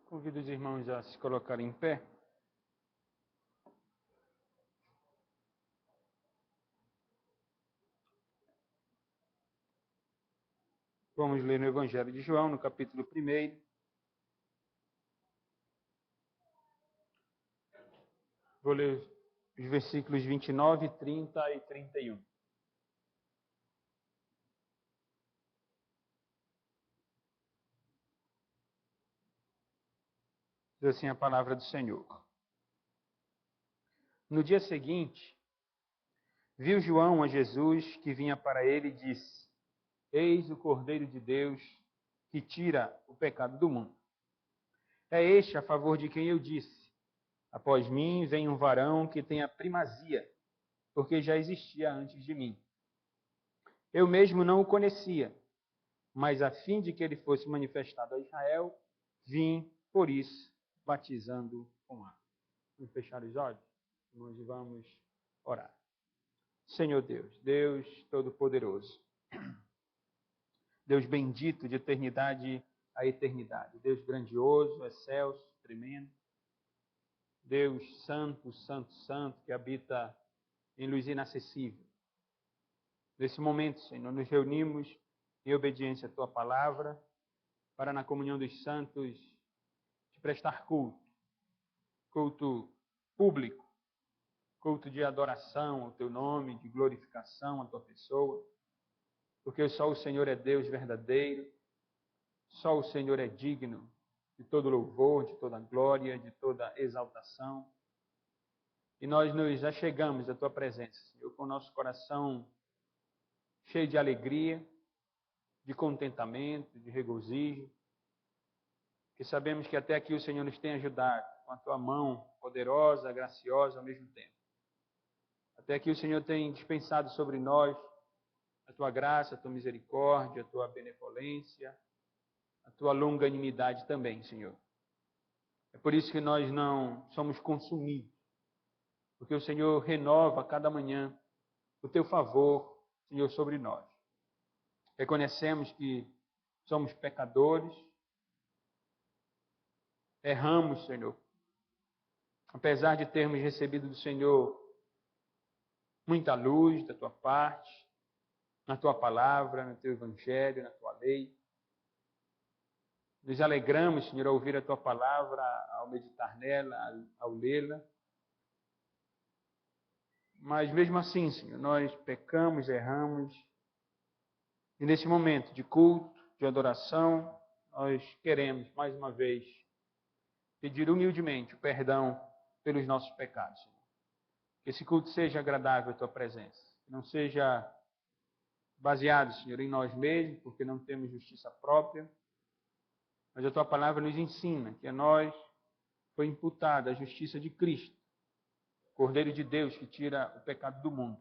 Convido os irmãos a se colocarem em pé. Vamos ler no Evangelho de João, no capítulo 1. Vou ler os versículos 29, 30 e 31. Diz assim a palavra do Senhor. No dia seguinte, viu João a Jesus que vinha para ele e disse: Eis o Cordeiro de Deus que tira o pecado do mundo. É este a favor de quem eu disse: após mim vem um varão que tem a primazia, porque já existia antes de mim. Eu mesmo não o conhecia, mas a fim de que ele fosse manifestado a Israel, vim, por isso, batizando com água. Vamos fechar os olhos? Nós vamos orar. Senhor Deus, Deus Todo-Poderoso, Deus bendito de eternidade a eternidade, Deus grandioso, excelso, tremendo, Deus santo, santo, santo, que habita em luz inacessível. Nesse momento, Senhor, nos reunimos em obediência à Tua palavra, para na comunhão dos santos te prestar culto, culto público, culto de adoração ao Teu nome, de glorificação à Tua pessoa, porque só o Senhor é Deus verdadeiro, só o Senhor é digno de todo louvor, de toda glória, de toda exaltação. E nós nos achegamos à Tua presença, Senhor, com o nosso coração cheio de alegria, de contentamento, de regozijo, que sabemos que até aqui o Senhor nos tem ajudado, com a Tua mão poderosa, graciosa ao mesmo tempo. Até aqui o Senhor tem dispensado sobre nós a Tua graça, a Tua misericórdia, a Tua benevolência, a Tua longanimidade também, Senhor. É por isso que nós não somos consumidos, porque o Senhor renova a cada manhã o Teu favor, Senhor, sobre nós. Reconhecemos que somos pecadores, erramos, Senhor, apesar de termos recebido do Senhor muita luz da Tua parte, na Tua palavra, no Teu Evangelho, na Tua lei. Nos alegramos, Senhor, ao ouvir a Tua palavra, ao meditar nela, ao lê-la. Mas mesmo assim, Senhor, nós pecamos, erramos. E nesse momento de culto, de adoração, nós queremos, mais uma vez, pedir humildemente o perdão pelos nossos pecados, Senhor. Que esse culto seja agradável à Tua presença. Que não seja baseado, Senhor, em nós mesmos, porque não temos justiça própria. Mas a Tua palavra nos ensina que a nós foi imputada a justiça de Cristo, Cordeiro de Deus que tira o pecado do mundo.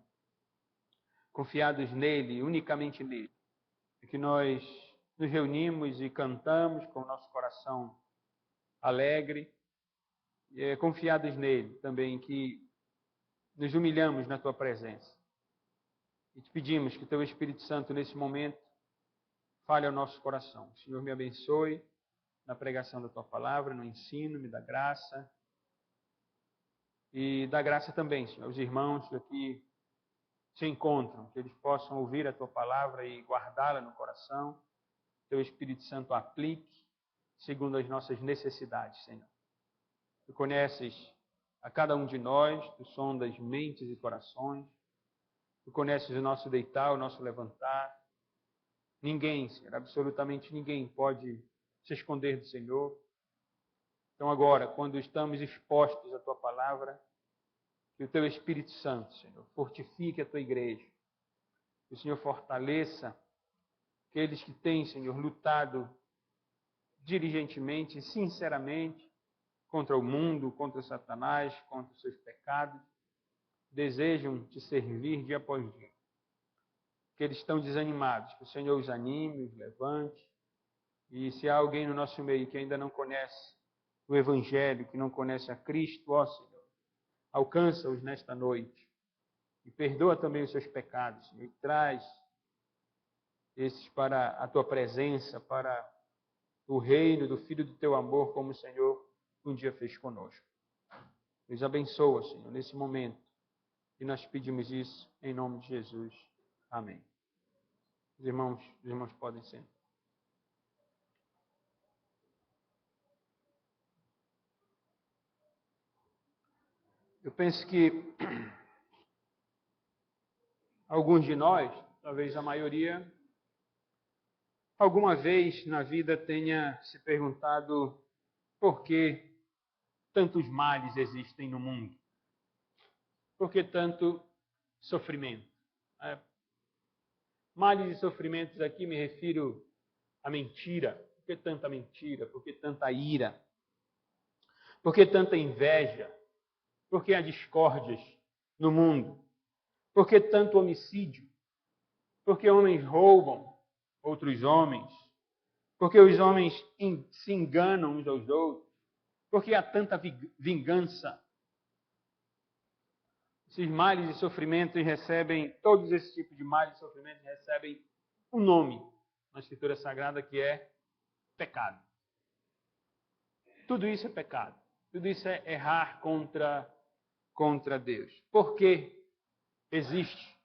Confiados nele, unicamente nele, é que nós nos reunimos e cantamos com o nosso coração alegre, e confiados nele também, que nos humilhamos na Tua presença. E te pedimos que Teu Espírito Santo, nesse momento, fale ao nosso coração. O Senhor me abençoe na pregação da Tua palavra, no ensino, me dá graça. E dá graça também, Senhor, aos irmãos que aqui se encontram, que eles possam ouvir a Tua palavra e guardá-la no coração. Teu Espírito Santo aplique segundo as nossas necessidades, Senhor. Tu conheces a cada um de nós, Tu sondas mentes e corações. Tu conheces o nosso deitar, o nosso levantar. Ninguém, Senhor, absolutamente ninguém pode se esconder do Senhor. Então agora, quando estamos expostos à Tua palavra, que o Teu Espírito Santo, Senhor, fortifique a Tua igreja. Que o Senhor fortaleça aqueles que têm, Senhor, lutado diligentemente, sinceramente, contra o mundo, contra Satanás, contra os seus pecados. Desejam Te servir dia após dia. Que eles estão desanimados, que o Senhor os anime, os levante. E se há alguém no nosso meio que ainda não conhece o Evangelho, que não conhece a Cristo, ó Senhor, alcança-os nesta noite. E perdoa também os seus pecados, Senhor, e traz esses para a Tua presença, para do reino, do Filho do teu amor, como o Senhor um dia fez conosco. Nos abençoa, Senhor, nesse momento. E nós pedimos isso em nome de Jesus. Amém. Os irmãos podem sentar. Eu penso que alguns de nós, talvez a maioria, alguma vez na vida tenha se perguntado por que tantos males existem no mundo. Por que tanto sofrimento? Males e sofrimentos aqui me refiro à mentira. Por que tanta mentira? Por que tanta ira? Por que tanta inveja? Por que há discórdias no mundo? Por que tanto homicídio? Por que homens roubam outros homens? Por que os homens se enganam uns aos outros? Por que há tanta vingança? Esses males e sofrimentos recebem, todos esses tipos de males e sofrimentos recebem um nome na Escritura Sagrada que é pecado. Tudo isso é pecado. Tudo isso é errar contra Deus. Por que existe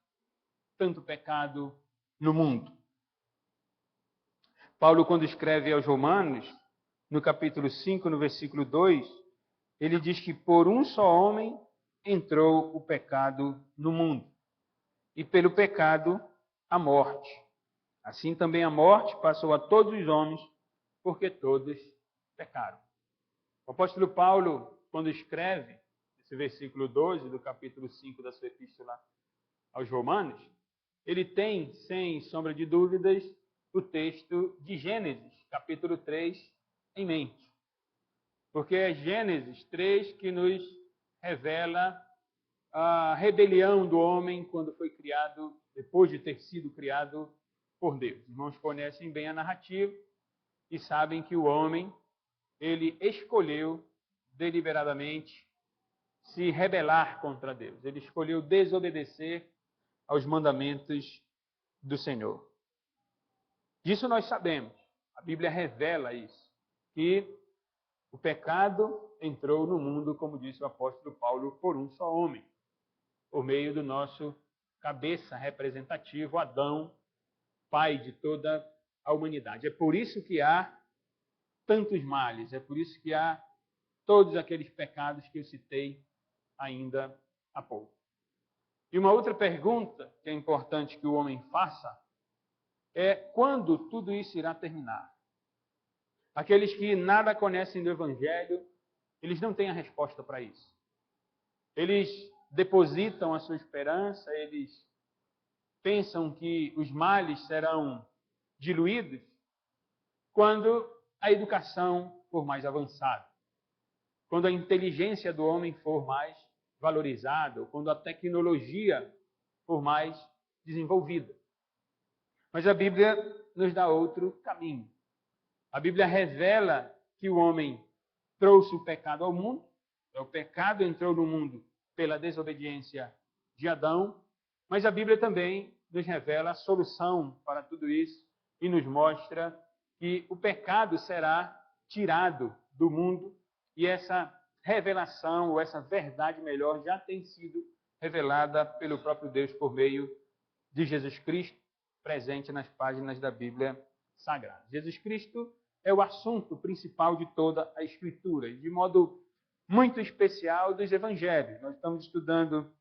tanto pecado no mundo? Paulo, quando escreve aos Romanos, no capítulo 5, no versículo 2, ele diz que por um só homem entrou o pecado no mundo, e pelo pecado a morte. Assim também a morte passou a todos os homens, porque todos pecaram. O apóstolo Paulo, quando escreve esse versículo 12 do capítulo 5 da sua epístola aos Romanos, ele tem, sem sombra de dúvidas, o texto de Gênesis, capítulo 3, em mente. Porque é Gênesis 3 que nos revela a rebelião do homem quando foi criado, depois de ter sido criado por Deus. Os irmãos conhecem bem a narrativa e sabem que o homem, ele escolheu deliberadamente se rebelar contra Deus. Ele escolheu desobedecer aos mandamentos do Senhor. Disso nós sabemos. A Bíblia revela isso, que o pecado entrou no mundo, como disse o apóstolo Paulo, por um só homem, por meio do nosso cabeça representativo, Adão, pai de toda a humanidade. É por isso que há tantos males, é por isso que há todos aqueles pecados que eu citei ainda há pouco. E uma outra pergunta que é importante que o homem faça é quando tudo isso irá terminar. Aqueles que nada conhecem do Evangelho, eles não têm a resposta para isso. Eles depositam a sua esperança, eles pensam que os males serão diluídos quando a educação for mais avançada, quando a inteligência do homem for mais valorizada, ou quando a tecnologia for mais desenvolvida. Mas a Bíblia nos dá outro caminho. A Bíblia revela que o homem trouxe o pecado ao mundo, o pecado entrou no mundo pela desobediência de Adão, mas a Bíblia também nos revela a solução para tudo isso e nos mostra que o pecado será tirado do mundo e essa revelação, ou essa verdade melhor, já tem sido revelada pelo próprio Deus por meio de Jesus Cristo, presente nas páginas da Bíblia Sagrada. Jesus Cristo é o assunto principal de toda a Escritura, e de modo muito especial dos Evangelhos. Nós estamos estudando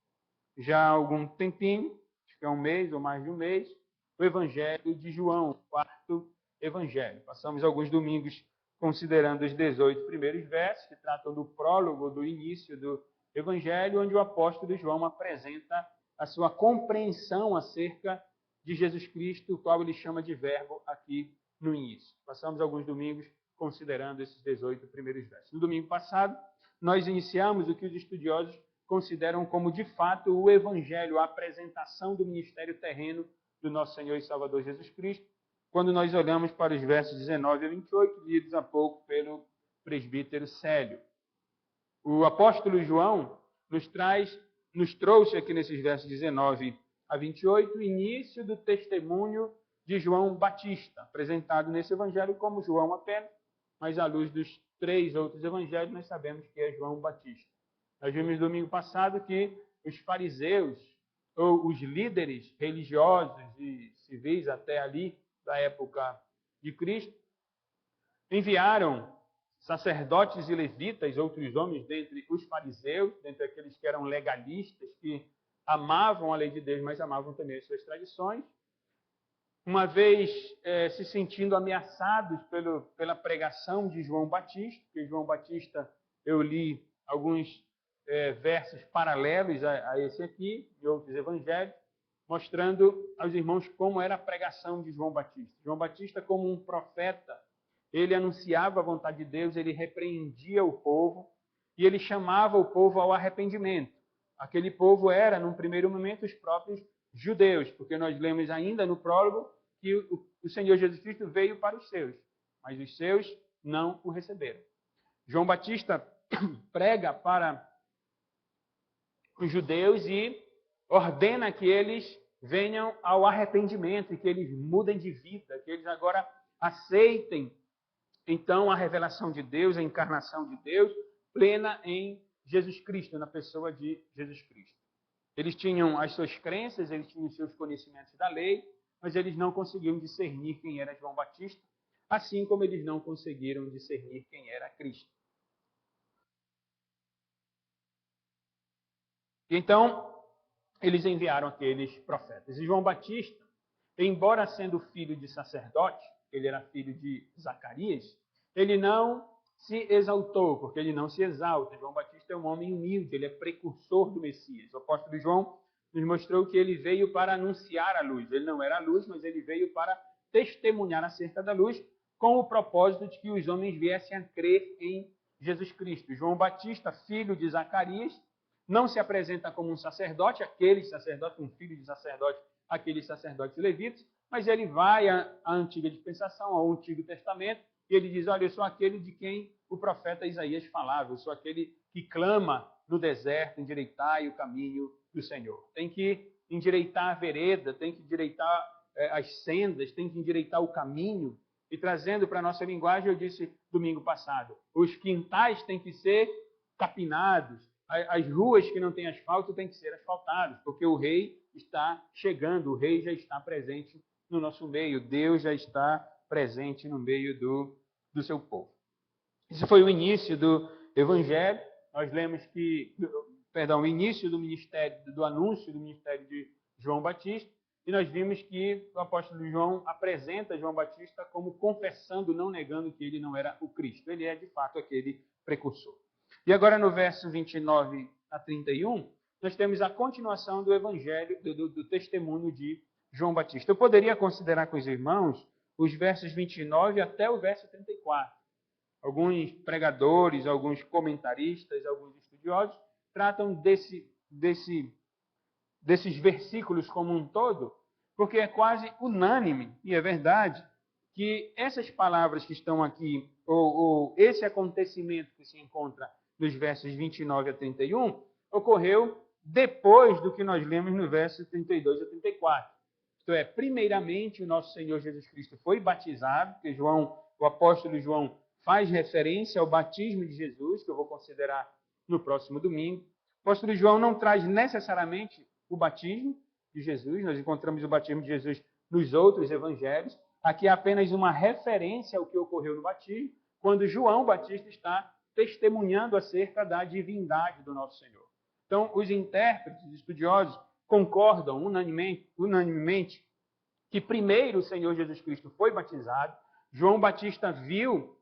já há algum tempinho, acho que é um mês ou mais de um mês, o Evangelho de João, o quarto Evangelho. Passamos alguns domingos considerando os 18 primeiros versos, que tratam do prólogo, do início do Evangelho, onde o apóstolo João apresenta a sua compreensão acerca de Jesus Cristo, o qual ele chama de verbo aqui no início. Passamos alguns domingos considerando esses 18 primeiros versos. No domingo passado, nós iniciamos o que os estudiosos consideram como, de fato, o Evangelho, a apresentação do ministério terreno do nosso Senhor e Salvador Jesus Cristo, quando nós olhamos para os versos 19 a 28, lidos há pouco pelo presbítero Célio. O apóstolo João nos trouxe aqui nesses versos 19 a 28 o início do testemunho de João Batista, apresentado nesse evangelho como João apenas, mas à luz dos 3 outros evangelhos, nós sabemos que é João Batista. Nós vimos domingo passado que os fariseus, ou os líderes religiosos e civis até ali, da época de Cristo, enviaram sacerdotes e levitas, outros homens dentre os fariseus, dentre aqueles que eram legalistas, que amavam a lei de Deus, mas amavam também as suas tradições, uma vez se sentindo ameaçados pela pregação de João Batista, que João Batista, eu li alguns versos paralelos a esse aqui, de outros evangelhos, mostrando aos irmãos como era a pregação de João Batista. João Batista, como um profeta, ele anunciava a vontade de Deus, ele repreendia o povo e ele chamava o povo ao arrependimento. Aquele povo era, num primeiro momento, os próprios judeus, porque nós lemos ainda no prólogo que o Senhor Jesus Cristo veio para os seus, mas os seus não o receberam. João Batista prega para os judeus e ordena que eles venham ao arrependimento e que eles mudem de vida, que eles agora aceitem, então, a revelação de Deus, a encarnação de Deus, plena em Jesus Cristo, na pessoa de Jesus Cristo. Eles tinham as suas crenças, eles tinham os seus conhecimentos da lei, mas eles não conseguiam discernir quem era João Batista, assim como eles não conseguiram discernir quem era Cristo. Então, eles enviaram aqueles profetas. E João Batista, embora sendo filho de sacerdote, ele era filho de Zacarias, ele não se exaltou, porque ele não se exalta. João Batista é um homem humilde, ele é precursor do Messias. O apóstolo João nos mostrou que ele veio para anunciar a luz. Ele não era a luz, mas ele veio para testemunhar acerca da luz, com o propósito de que os homens viessem a crer em Jesus Cristo. João Batista, filho de Zacarias, não se apresenta como um sacerdote, um filho de sacerdote, aqueles sacerdotes levitas, mas ele vai à antiga dispensação, ao Antigo Testamento, e ele diz, olha, eu sou aquele de quem o profeta Isaías falava, eu sou aquele que clama no deserto, endireitai o caminho do Senhor. Tem que endireitar a vereda, tem que endireitar as sendas, tem que endireitar o caminho. E trazendo para a nossa linguagem, eu disse domingo passado, os quintais têm que ser capinados, as ruas que não têm asfalto têm que ser asfaltadas, porque o rei está chegando, o rei já está presente no nosso meio, Deus já está presente no meio do seu povo. Esse foi o início do Evangelho. Nós lemos o início do ministério, do anúncio do ministério de João Batista, e nós vimos que o apóstolo João apresenta João Batista como confessando, não negando que ele não era o Cristo. Ele é, de fato, aquele precursor. E agora, no verso 29 a 31, nós temos a continuação do evangelho, do testemunho de João Batista. Eu poderia considerar com os irmãos os versos 29 até o verso 34. Alguns pregadores, alguns comentaristas, alguns estudiosos tratam desses versículos como um todo, porque é quase unânime, e é verdade, que essas palavras que estão aqui, ou esse acontecimento que se encontra nos versos 29 a 31, ocorreu depois do que nós lemos no verso 32 a 34. Isto é, primeiramente, o nosso Senhor Jesus Cristo foi batizado, que o apóstolo João faz referência ao batismo de Jesus, que eu vou considerar no próximo domingo. O apóstolo João não traz necessariamente o batismo de Jesus, nós encontramos o batismo de Jesus nos outros evangelhos. Aqui é apenas uma referência ao que ocorreu no batismo, quando João Batista está testemunhando acerca da divindade do nosso Senhor. Então, os intérpretes, estudiosos, concordam unanimemente que primeiro o Senhor Jesus Cristo foi batizado. João Batista viu,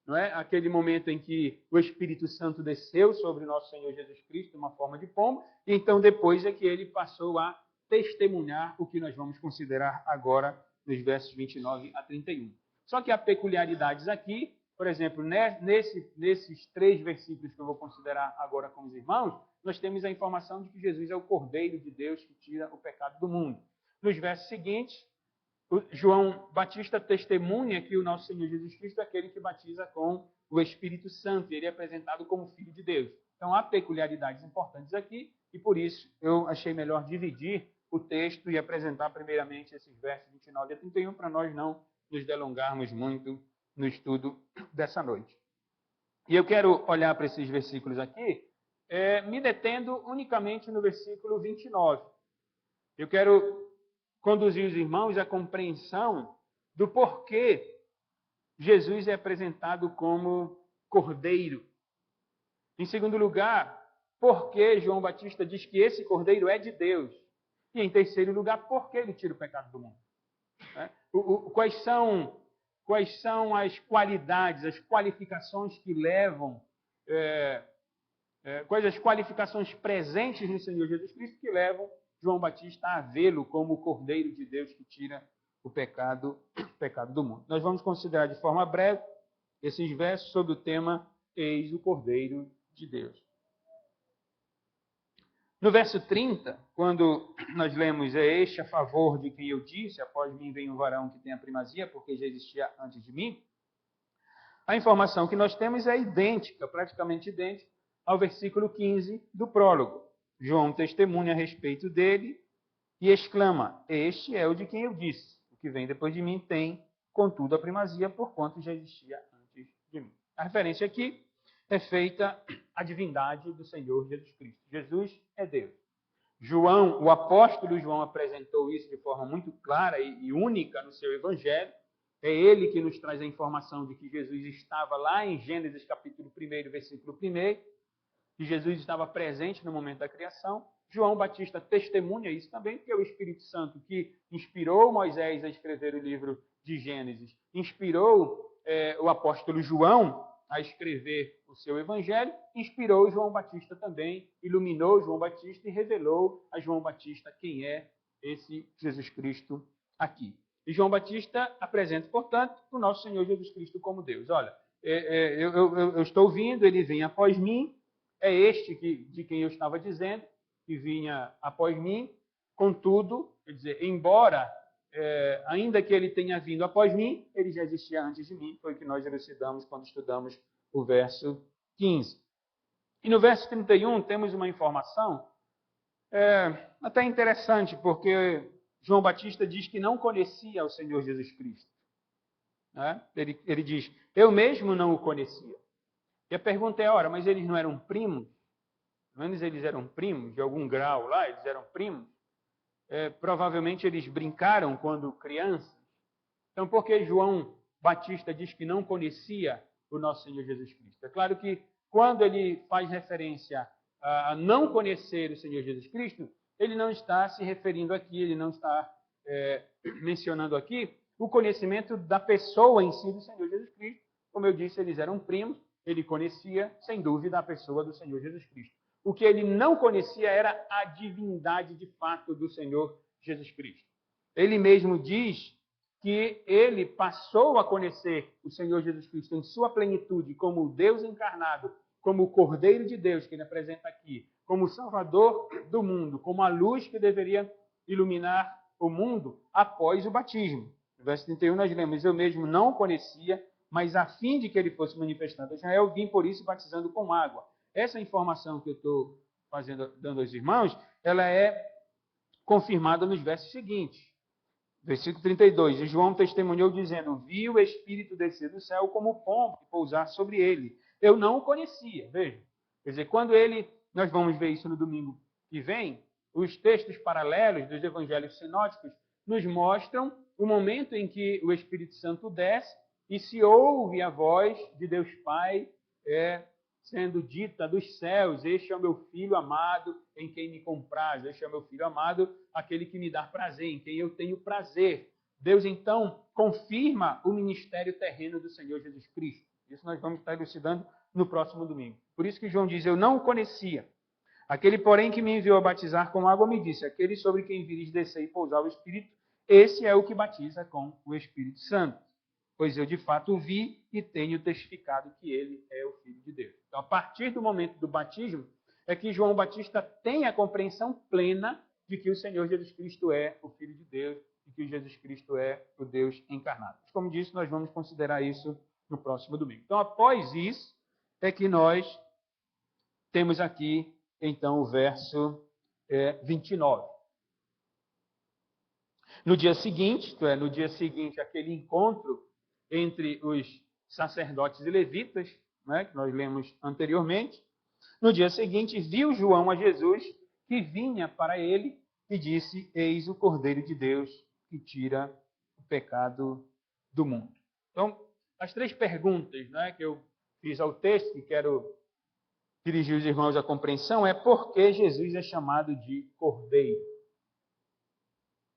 não é, aquele momento em que o Espírito Santo desceu sobre o nosso Senhor Jesus Cristo, uma forma de pombo, e então depois é que ele passou a testemunhar o que nós vamos considerar agora nos versos 29 a 31. Só que há peculiaridades aqui, por exemplo, nesses 3 versículos que eu vou considerar agora com os irmãos, nós temos a informação de que Jesus é o Cordeiro de Deus que tira o pecado do mundo. Nos versos seguintes, João Batista testemunha que o nosso Senhor Jesus Cristo é aquele que batiza com o Espírito Santo, e ele é apresentado como Filho de Deus. Então, há peculiaridades importantes aqui, e por isso eu achei melhor dividir o texto e apresentar primeiramente esses versos 29 a 31, para nós não nos delongarmos muito no estudo dessa noite. E eu quero olhar para esses versículos aqui, me detendo unicamente no versículo 29. Eu quero conduzir os irmãos à compreensão do porquê Jesus é apresentado como cordeiro. Em segundo lugar, porque João Batista diz que esse cordeiro é de Deus. E em terceiro lugar, porque ele tira o pecado do mundo. Quais são as qualidades, as qualificações que levam, quais as qualificações presentes no Senhor Jesus Cristo que levam João Batista a vê-lo como o cordeiro de Deus que tira o pecado do mundo. Nós vamos considerar de forma breve esses versos sobre o tema Eis o Cordeiro de Deus. No verso 30, quando nós lemos, é este a favor de quem eu disse, após mim vem um varão que tem a primazia, porque já existia antes de mim, a informação que nós temos é idêntica, praticamente idêntica, ao versículo 15 do prólogo. João testemunha a respeito dele e exclama, este é o de quem eu disse, o que vem depois de mim tem, contudo, a primazia, porquanto já existia antes de mim. A referência aqui é feita à divindade do Senhor Jesus Cristo. Jesus é Deus. João, o apóstolo João, apresentou isso de forma muito clara e única no seu evangelho. É ele que nos traz a informação de que Jesus estava lá em Gênesis capítulo 1, versículo 1, que Jesus estava presente no momento da criação. João Batista testemunha isso também, porque é o Espírito Santo que inspirou Moisés a escrever o livro de Gênesis, inspirou o apóstolo João a escrever o seu evangelho, inspirou João Batista também, iluminou João Batista e revelou a João Batista quem é esse Jesus Cristo aqui. E João Batista apresenta, portanto, o nosso Senhor Jesus Cristo como Deus. Olha, eu estou vindo, ele vem após mim, é este de quem eu estava dizendo, que vinha após mim, contudo, quer dizer, embora, ainda que ele tenha vindo após mim, ele já existia antes de mim, foi o que nós elucidamos quando estudamos o verso 15. E no verso 31 temos uma informação até interessante, porque João Batista diz que não conhecia o Senhor Jesus Cristo. Né? Ele diz, eu mesmo não o conhecia. E a pergunta é, ora, mas eles não eram primos? Pelo menos eles eram primos, de algum grau lá, eles eram primos. Provavelmente eles brincaram quando crianças. Então, por que João Batista diz que não conhecia o nosso Senhor Jesus Cristo? É claro que quando ele faz referência a não conhecer o Senhor Jesus Cristo, ele não está se referindo aqui, ele não está mencionando aqui o conhecimento da pessoa em si do Senhor Jesus Cristo. Como eu disse, eles eram primos, ele conhecia, sem dúvida, a pessoa do Senhor Jesus Cristo. O que ele não conhecia era a divindade de fato do Senhor Jesus Cristo. Ele mesmo diz que ele passou a conhecer o Senhor Jesus Cristo em sua plenitude como Deus encarnado, como o Cordeiro de Deus, que ele apresenta aqui, como o Salvador do mundo, como a luz que deveria iluminar o mundo após o batismo. No verso 31 nós lemos, eu mesmo não o conhecia, mas a fim de que ele fosse manifestado a Israel, vim por isso batizando com água. Essa informação que eu estou dando aos irmãos, ela é confirmada nos versos seguintes. Versículo 32. E João testemunhou dizendo, vi o Espírito descer do céu como pombo e pousar sobre ele. Eu não o conhecia, veja. Quer dizer, nós vamos ver isso no domingo que vem, os textos paralelos dos evangelhos sinóticos nos mostram o momento em que o Espírito Santo desce e se ouve a voz de Deus Pai sendo dita dos céus, este é o meu filho amado em quem me compraz, este é o meu filho amado, aquele que me dá prazer, em quem eu tenho prazer. Deus, então, confirma o ministério terreno do Senhor Jesus Cristo. Isso nós vamos estar elucidando no próximo domingo. Por isso que João diz, eu não o conhecia. Aquele, porém, que me enviou a batizar com água, me disse, aquele sobre quem vires descer e pousar o Espírito, esse é o que batiza com o Espírito Santo. Pois eu, de fato, o vi e tenho testificado que ele é o Filho de Deus. Então, a partir do momento do batismo, é que João Batista tem a compreensão plena de que o Senhor Jesus Cristo é o Filho de Deus e que Jesus Cristo é o Deus encarnado. Mas, como disse, nós vamos considerar isso no próximo domingo. Então, após isso, é que nós temos aqui, então, o verso 29. No dia seguinte, aquele encontro entre os sacerdotes e levitas, né, que nós lemos anteriormente. No dia seguinte, viu João a Jesus, que vinha para ele, e disse: Eis o Cordeiro de Deus que tira o pecado do mundo. Então, as três perguntas, né, que eu fiz ao texto, que quero dirigir os irmãos à compreensão, é por que Jesus é chamado de Cordeiro?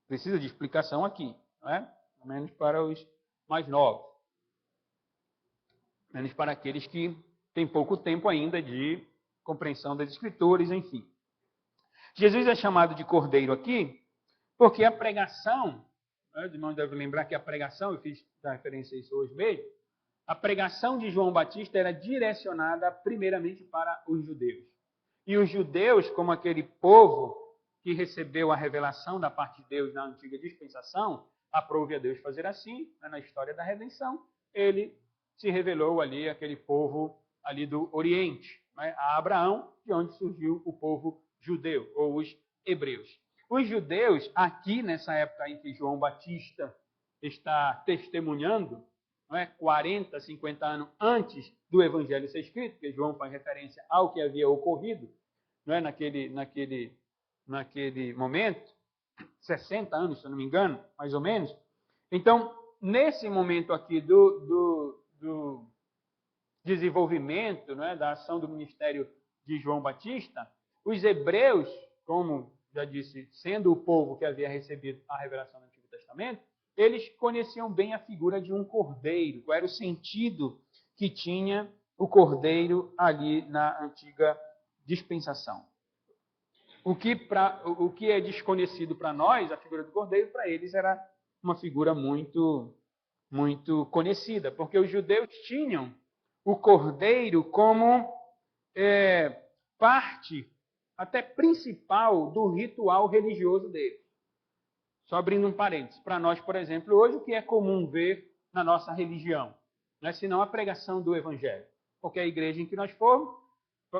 Precisa de explicação aqui, não é? Pelo menos para os mais novos. Menos para aqueles que têm pouco tempo ainda de compreensão das Escrituras, enfim. Jesus é chamado de Cordeiro aqui porque a pregação, né, os irmãos devem lembrar que a pregação, eu fiz a referência a isso hoje mesmo, a pregação de João Batista era direcionada primeiramente para os judeus. E os judeus, como aquele povo que recebeu a revelação da parte de Deus na antiga dispensação, aprove a Deus fazer assim, né, na história da redenção, ele se revelou ali, aquele povo ali do Oriente, né, a Abraão, de onde surgiu o povo judeu, ou os hebreus. Os judeus, aqui nessa época em que João Batista está testemunhando, não é, 40, 50 anos antes do Evangelho ser escrito, porque João faz referência ao que havia ocorrido, não é, naquele momento, 60 anos, se eu não me engano, mais ou menos. Então, nesse momento aqui do desenvolvimento, não é, da ação do ministério de João Batista, os hebreus, como já disse, sendo o povo que havia recebido a revelação do Antigo Testamento, eles conheciam bem a figura de um cordeiro, qual era o sentido que tinha o cordeiro ali na antiga dispensação. O que é desconhecido para nós, a figura do cordeiro, para eles era uma figura muito, muito conhecida, porque os judeus tinham o cordeiro como parte até principal do ritual religioso deles. Só abrindo um parênteses. Para nós, por exemplo, hoje, o que é comum ver na nossa religião? Não é senão a pregação do Evangelho. Qualquer igreja em que nós formos,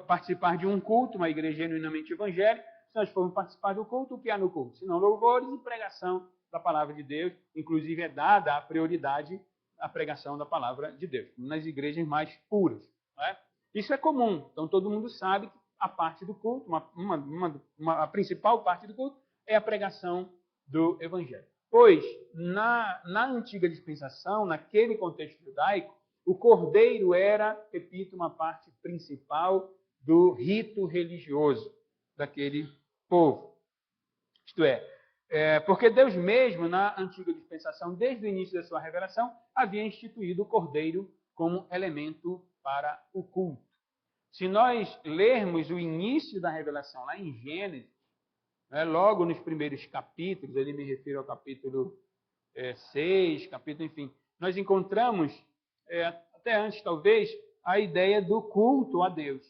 participar de um culto, uma igreja genuinamente evangélica, se nós formos participar do culto, o que há no culto? Senão louvores e pregação da palavra de Deus. Inclusive é dada a prioridade à pregação da palavra de Deus, nas igrejas mais puras. Não é? Isso é comum. Então todo mundo sabe que a parte do culto, a principal parte do culto, é a pregação do Evangelho. Pois, na antiga dispensação, naquele contexto judaico, o cordeiro era, repito, uma parte principal do rito religioso daquele povo. Isto é, porque Deus mesmo, na antiga dispensação, desde o início da sua revelação, havia instituído o cordeiro como elemento para o culto. Se nós lermos o início da revelação lá em Gênesis, logo nos primeiros capítulos, ali me refiro ao capítulo 6, capítulo, enfim, nós encontramos, até antes talvez, a ideia do culto a Deus.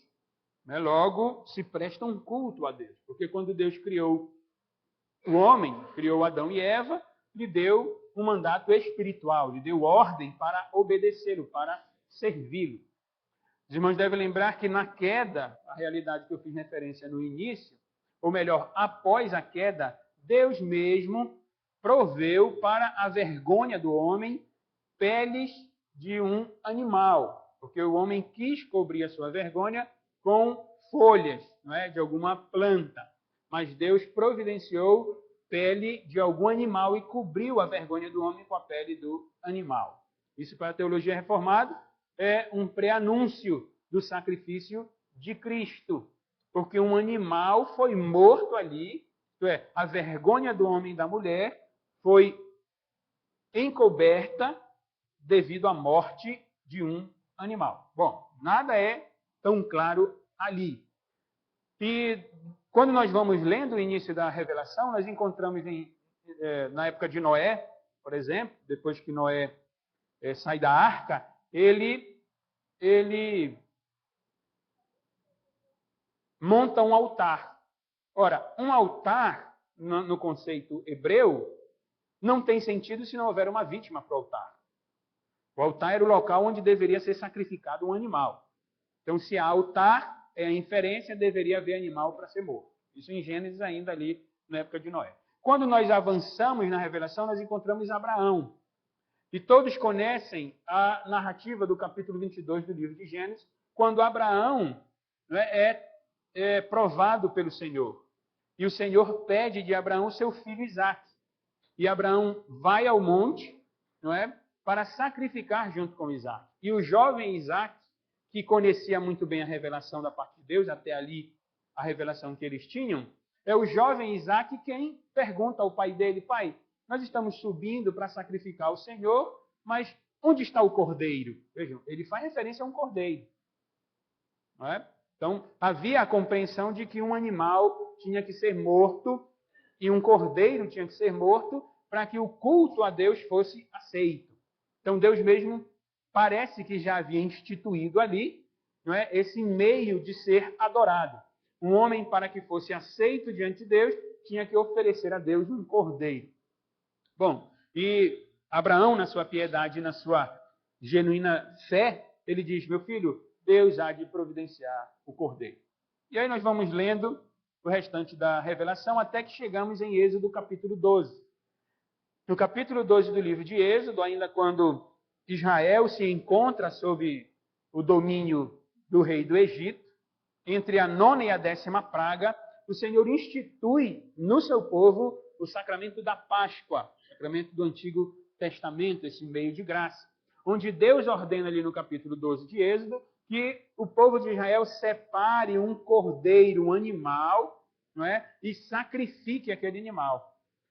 Logo, se presta um culto a Deus, porque quando Deus criou o homem, criou Adão e Eva, lhe deu um mandato espiritual, lhe deu ordem para obedecê-lo, para servi-lo. Os irmãos devem lembrar que na queda, a realidade que eu fiz referência no início, ou melhor, após a queda, Deus mesmo proveu para a vergonha do homem peles de um animal, porque o homem quis cobrir a sua vergonha com folhas, não é, de alguma planta. Mas Deus providenciou pele de algum animal e cobriu a vergonha do homem com a pele do animal. Isso, para a teologia reformada, é um pré-anúncio do sacrifício de Cristo, porque um animal foi morto ali, isto é, a vergonha do homem e da mulher foi encoberta devido à morte de um animal. Bom, nada é tão claro ali. E quando nós vamos lendo o início da revelação, nós encontramos na época de Noé, por exemplo, depois que Noé sai da arca, ele monta um altar. Ora, um altar, no conceito hebreu, não tem sentido se não houver uma vítima para o altar. O altar era o local onde deveria ser sacrificado um animal. Então, se há altar, a inferência, deveria haver animal para ser morto. Isso em Gênesis ainda ali, na época de Noé. Quando nós avançamos na revelação, nós encontramos Abraão. E todos conhecem a narrativa do capítulo 22 do livro de Gênesis, quando Abraão, né, é provado pelo Senhor. E o Senhor pede de Abraão seu filho Isaque. E Abraão vai ao monte, não é, para sacrificar junto com Isaque. E o jovem Isaque, que conhecia muito bem a revelação da parte de Deus, até ali a revelação que eles tinham, é o jovem Isaque quem pergunta ao pai dele: pai, nós estamos subindo para sacrificar o Senhor, mas onde está o cordeiro? Vejam, ele faz referência a um cordeiro. Não é? Então, havia a compreensão de que um animal tinha que ser morto e um cordeiro tinha que ser morto para que o culto a Deus fosse aceito. Então, Deus mesmo parece que já havia instituído ali, não é, esse meio de ser adorado. Um homem, para que fosse aceito diante de Deus, tinha que oferecer a Deus um cordeiro. Bom, e Abraão, na sua piedade e na sua genuína fé, ele diz: meu filho, Deus há de providenciar o cordeiro. E aí nós vamos lendo o restante da revelação até que chegamos em Êxodo capítulo 12. No capítulo 12 do livro de Êxodo, ainda quando Israel se encontra sob o domínio do rei do Egito, entre a 9ª e a 10ª praga, o Senhor institui no seu povo o sacramento da Páscoa, o sacramento do Antigo Testamento, esse meio de graça, onde Deus ordena ali no capítulo 12 de Êxodo que o povo de Israel separe um cordeiro, um animal, não é? E sacrifique aquele animal.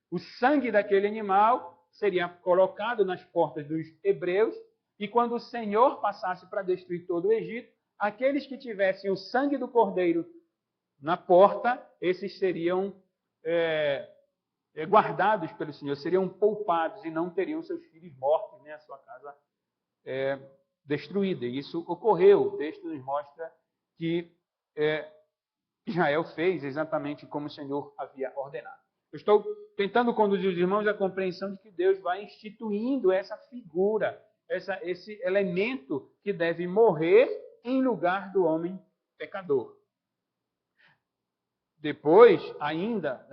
O sangue daquele animal seria colocado nas portas dos hebreus, e quando o Senhor passasse para destruir todo o Egito, aqueles que tivessem o sangue do cordeiro na porta, esses seriam guardados pelo Senhor, seriam poupados e não teriam seus filhos mortos, nem a sua casa destruída. E isso ocorreu. O texto nos mostra que Israel fez exatamente como o Senhor havia ordenado. Eu estou tentando conduzir os irmãos à compreensão de que Deus vai instituindo essa figura, esse elemento que deve morrer em lugar do homem pecador. Depois, ainda,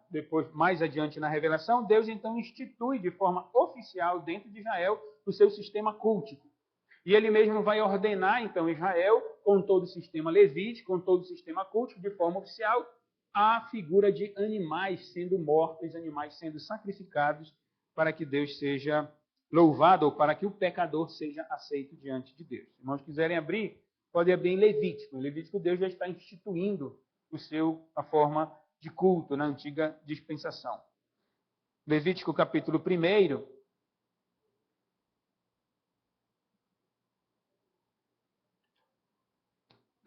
depois mais adiante na revelação, Deus então institui de forma oficial dentro de Israel o seu sistema cultico. E ele mesmo vai ordenar, então, Israel, com todo o sistema levítico, com todo o sistema cultico, de forma oficial, a figura de animais sendo mortos, animais sendo sacrificados, para que Deus seja louvado, ou para que o pecador seja aceito diante de Deus. Se irmãos quiserem abrir, podem abrir em Levítico. Em Levítico, Deus já está instituindo a forma de culto na antiga dispensação. Levítico capítulo 1,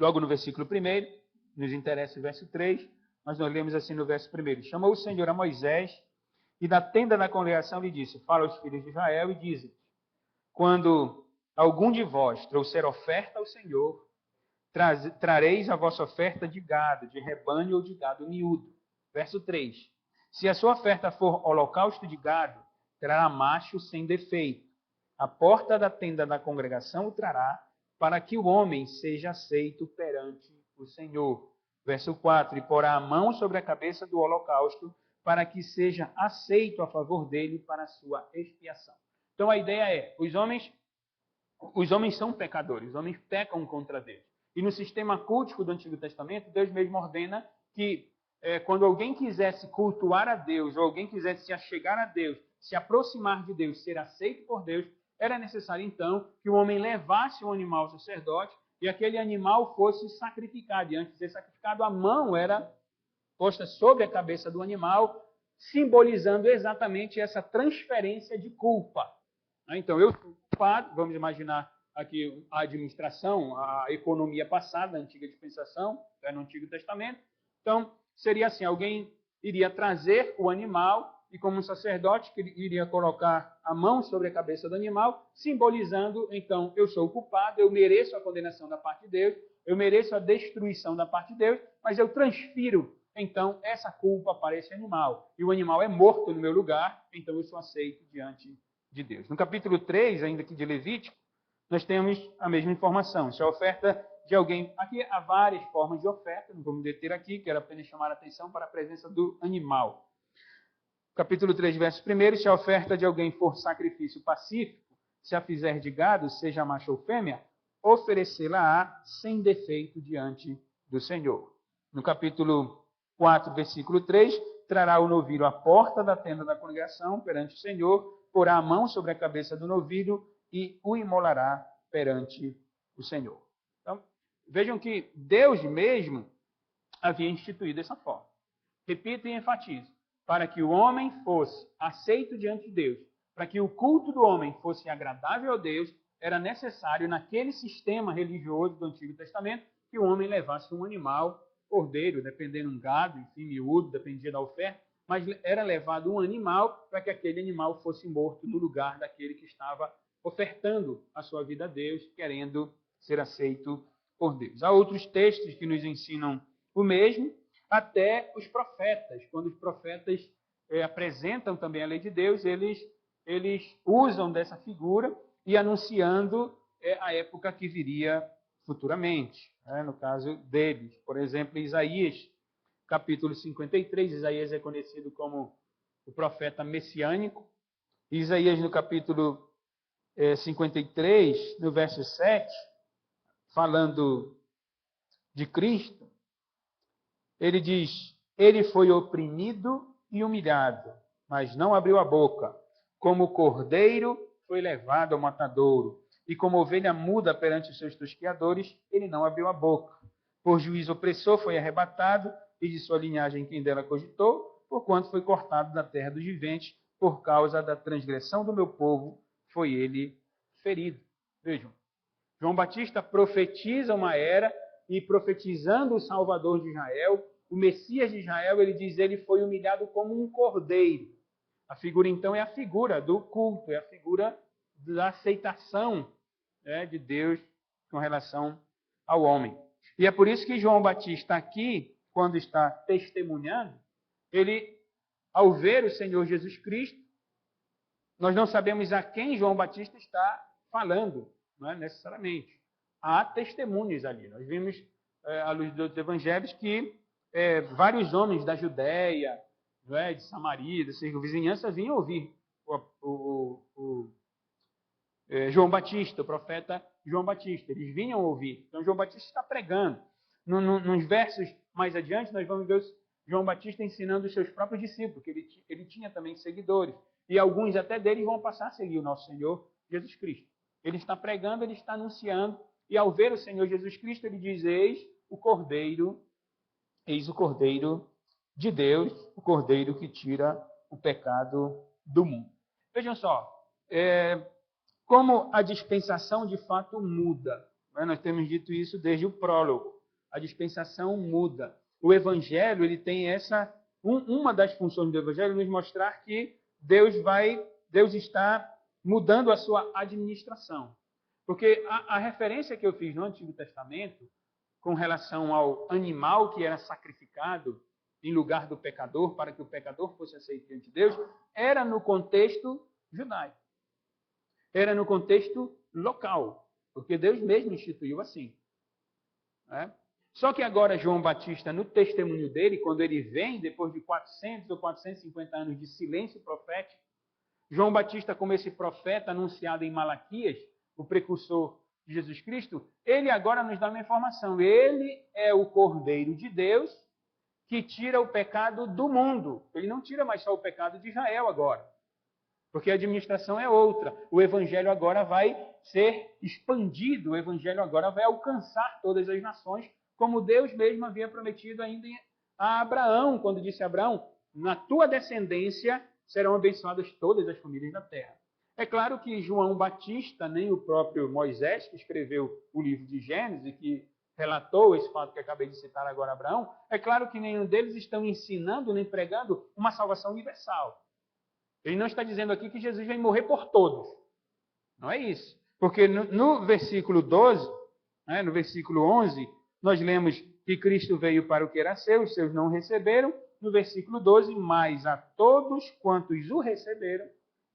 logo no versículo 1, nos interessa o verso 3, mas nós lemos assim no verso 1. Chamou o Senhor a Moisés e da tenda da congregação lhe disse: fala aos filhos de Israel e dize: quando algum de vós trouxer oferta ao Senhor, trareis a vossa oferta de gado, de rebanho ou de gado miúdo. Verso 3. Se a sua oferta for holocausto de gado, trará macho sem defeito. A porta da tenda da congregação o trará, para que o homem seja aceito perante o Senhor. Verso 4. E porá a mão sobre a cabeça do holocausto, para que seja aceito a favor dele para a sua expiação. Então a ideia é, os homens são pecadores, os homens pecam contra Deus. E no sistema cultico do Antigo Testamento, Deus mesmo ordena que quando alguém quisesse cultuar a Deus, ou alguém quisesse se achegar a Deus, se aproximar de Deus, ser aceito por Deus, era necessário então que o homem levasse um animal ao sacerdote e aquele animal fosse sacrificado. E antes de ser sacrificado, a mão era posta sobre a cabeça do animal, simbolizando exatamente essa transferência de culpa. Então, eu sou culpado, vamos imaginar aqui a administração, a economia passada, a antiga dispensação, no Antigo Testamento. Então, seria assim, alguém iria trazer o animal e como um sacerdote que iria colocar a mão sobre a cabeça do animal, simbolizando, então, eu sou culpado, eu mereço a condenação da parte de Deus, eu mereço a destruição da parte de Deus, mas eu transfiro, então, essa culpa para esse animal. E o animal é morto no meu lugar, então eu sou aceito diante de Deus. No capítulo 3, ainda aqui de Levítico, nós temos a mesma informação. Isso é a oferta de alguém. Aqui há várias formas de oferta, não vou me deter aqui, quero apenas chamar a atenção para a presença do animal. Capítulo 3, verso 1, se a oferta de alguém for sacrifício pacífico, se a fizer de gado, seja macho ou fêmea, oferecê-la-á sem defeito diante do Senhor. No capítulo 4, versículo 3, trará o novilho à porta da tenda da congregação perante o Senhor, porá a mão sobre a cabeça do novilho e o imolará perante o Senhor. Então, vejam que Deus mesmo havia instituído essa forma. Repito e enfatizo. Para que o homem fosse aceito diante de Deus, para que o culto do homem fosse agradável a Deus, era necessário, naquele sistema religioso do Antigo Testamento, que o homem levasse um animal, cordeiro, dependendo de um gado, enfim, miúdo, dependia da oferta, mas era levado um animal para que aquele animal fosse morto no lugar daquele que estava ofertando a sua vida a Deus, querendo ser aceito por Deus. Há outros textos que nos ensinam o mesmo, até os profetas. Quando os profetas apresentam também a lei de Deus, eles usam dessa figura e anunciando a época que viria futuramente. No caso deles, por exemplo, Isaías, capítulo 53, Isaías é conhecido como o profeta messiânico. Isaías, no capítulo 53, no verso 7, falando de Cristo, ele diz: ele foi oprimido e humilhado, mas não abriu a boca. Como cordeiro foi levado ao matadouro, e como ovelha muda perante os seus tosqueadores, ele não abriu a boca. Por juiz opressor foi arrebatado, e de sua linhagem quem dela cogitou, porquanto foi cortado da terra dos viventes, por causa da transgressão do meu povo, foi ele ferido. Vejam, João Batista profetiza uma era, e profetizando o Salvador de Israel, o Messias de Israel, ele diz, ele foi humilhado como um cordeiro. A figura, então, é a figura do culto, é a figura da aceitação de Deus com relação ao homem. E é por isso que João Batista aqui, quando está testemunhando, ele, ao ver o Senhor Jesus Cristo, nós não sabemos a quem João Batista está falando, não é necessariamente. Há testemunhos ali. Nós vimos, à luz dos evangelhos, que vários homens da Judéia, de Samaria, da circunvizinhança, vinham ouvir João Batista, o profeta João Batista. Eles vinham ouvir. Então, João Batista está pregando. Nos versos mais adiante, nós vamos ver João Batista ensinando os seus próprios discípulos, que ele tinha também seguidores. E alguns até deles vão passar a seguir o nosso Senhor Jesus Cristo. Ele está pregando, ele está anunciando, e ao ver o Senhor Jesus Cristo, ele diz, eis o Cordeiro de Deus, o Cordeiro que tira o pecado do mundo. Vejam só, como a dispensação de fato muda. Nós temos dito isso desde o prólogo. A dispensação muda. O Evangelho, ele tem uma das funções do Evangelho, nos mostrar que Deus está mudando a sua administração. Porque a referência que eu fiz no Antigo Testamento, com relação ao animal que era sacrificado em lugar do pecador, para que o pecador fosse aceito diante de Deus, era no contexto judaico. Era no contexto local, porque Deus mesmo instituiu assim. Só que agora João Batista, no testemunho dele, quando ele vem, depois de 400 ou 450 anos de silêncio profético, João Batista, como esse profeta anunciado em Malaquias, o precursor de Jesus Cristo, ele agora nos dá uma informação. Ele é o Cordeiro de Deus que tira o pecado do mundo. Ele não tira mais só o pecado de Israel agora, porque a administração é outra. O Evangelho agora vai ser expandido, o Evangelho agora vai alcançar todas as nações, como Deus mesmo havia prometido ainda a Abraão, quando disse a Abraão, na tua descendência serão abençoadas todas as famílias da terra. É claro que João Batista, nem o próprio Moisés, que escreveu o livro de Gênesis, que relatou esse fato que acabei de citar agora, Abraão, é claro que nenhum deles estão ensinando nem pregando uma salvação universal. Ele não está dizendo aqui que Jesus vai morrer por todos. Não é isso. Porque no versículo 12, no versículo 11, nós lemos que Cristo veio para o que era seu, os seus não receberam. No versículo 12, mas a todos quantos o receberam,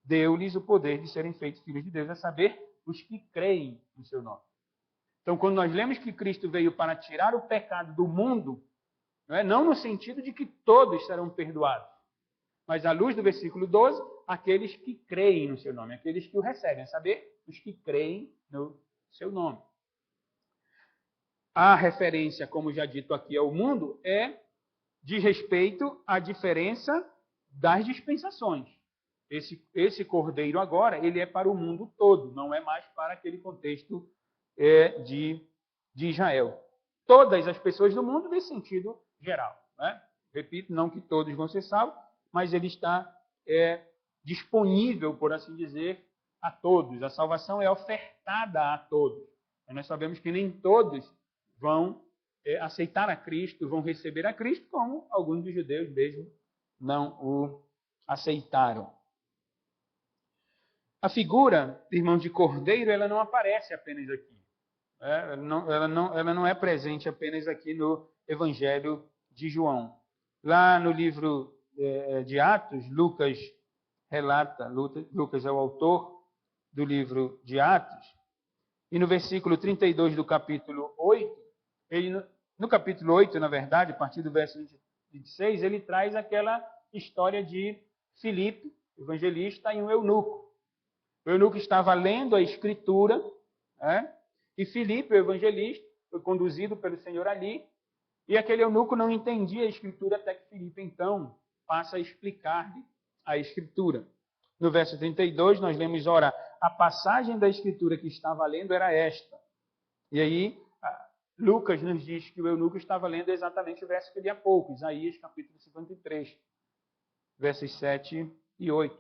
deu-lhes o poder de serem feitos filhos de Deus, a saber, os que creem no seu nome. Então, quando nós lemos que Cristo veio para tirar o pecado do mundo, não no sentido de que todos serão perdoados, Mas à luz do versículo 12, aqueles que creem no seu nome, aqueles que o recebem, a saber, os que creem no seu nome. A referência, como já dito aqui, ao mundo diz respeito à diferença das dispensações. Esse cordeiro agora, ele é para o mundo todo, não é mais para aquele contexto de Israel. Todas as pessoas do mundo nesse sentido geral. Né? Repito, não que todos vão ser salvos, mas ele está disponível, por assim dizer, a todos. A salvação é ofertada a todos. E nós sabemos que nem todos vão aceitar a Cristo, vão receber a Cristo, como alguns dos judeus mesmo não o aceitaram. A figura, irmãos, de cordeiro, ela não aparece apenas aqui. Ela não é presente apenas aqui no Evangelho de João. Lá no livro de Atos, Lucas relata, Lucas é o autor do livro de Atos, e no versículo 32 do capítulo 8, no capítulo 8, na verdade, a partir do verso 26, ele traz aquela história de Filipe, evangelista, e um eunuco. O eunuco estava lendo a Escritura, e Filipe, o evangelista, foi conduzido pelo Senhor ali, e aquele eunuco não entendia a Escritura até que Filipe, então, passa a explicar-lhe a Escritura. No verso 32, nós lemos, ora, a passagem da Escritura que estava lendo era esta. E aí, Lucas nos diz que o eunuco estava lendo exatamente o verso que li há pouco, Isaías capítulo 53, versos 7 e 8.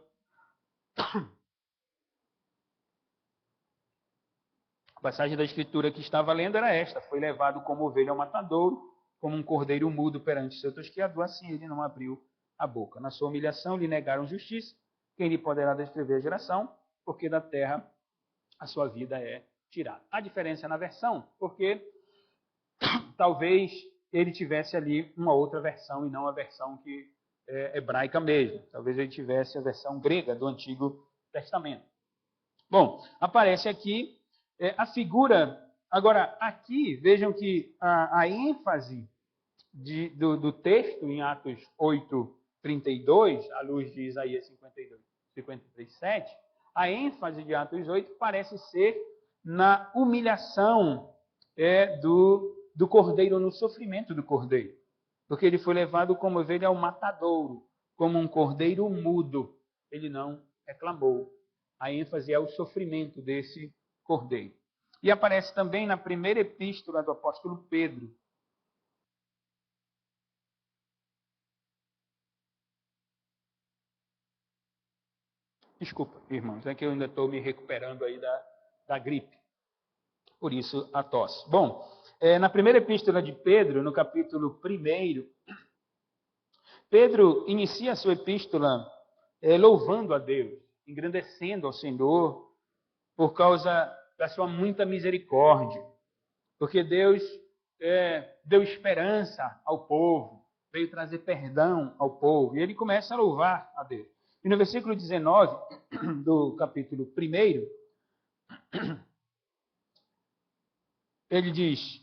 A passagem da Escritura que estava lendo era esta: foi levado como ovelha ao matadouro, como um cordeiro mudo perante seu tosquiador, assim ele não abriu a boca. Na sua humilhação lhe negaram justiça, quem lhe poderá descrever a geração, porque da terra a sua vida é tirada. Há diferença na versão, porque talvez ele tivesse ali uma outra versão e não a versão que hebraica mesmo. Talvez ele tivesse a versão grega do Antigo Testamento. Bom, aparece aqui a figura. Agora, aqui, vejam que a ênfase do texto em Atos 8:32, à luz de Isaías 53:7, a ênfase de Atos 8 parece ser na humilhação do cordeiro, no sofrimento do cordeiro. Porque ele foi levado como ovelha ao matadouro, como um cordeiro mudo. Ele não reclamou. A ênfase é o sofrimento desse cordeiro. E aparece também na primeira epístola do apóstolo Pedro. Desculpa, irmãos, é que eu ainda estou me recuperando aí da gripe. Por isso a tosse. Bom, na primeira epístola de Pedro, no capítulo 1, Pedro inicia a sua epístola louvando a Deus, engrandecendo ao Senhor por causa da sua muita misericórdia. Porque Deus deu esperança ao povo, veio trazer perdão ao povo. E ele começa a louvar a Deus. E no versículo 19 do capítulo 1, ele diz,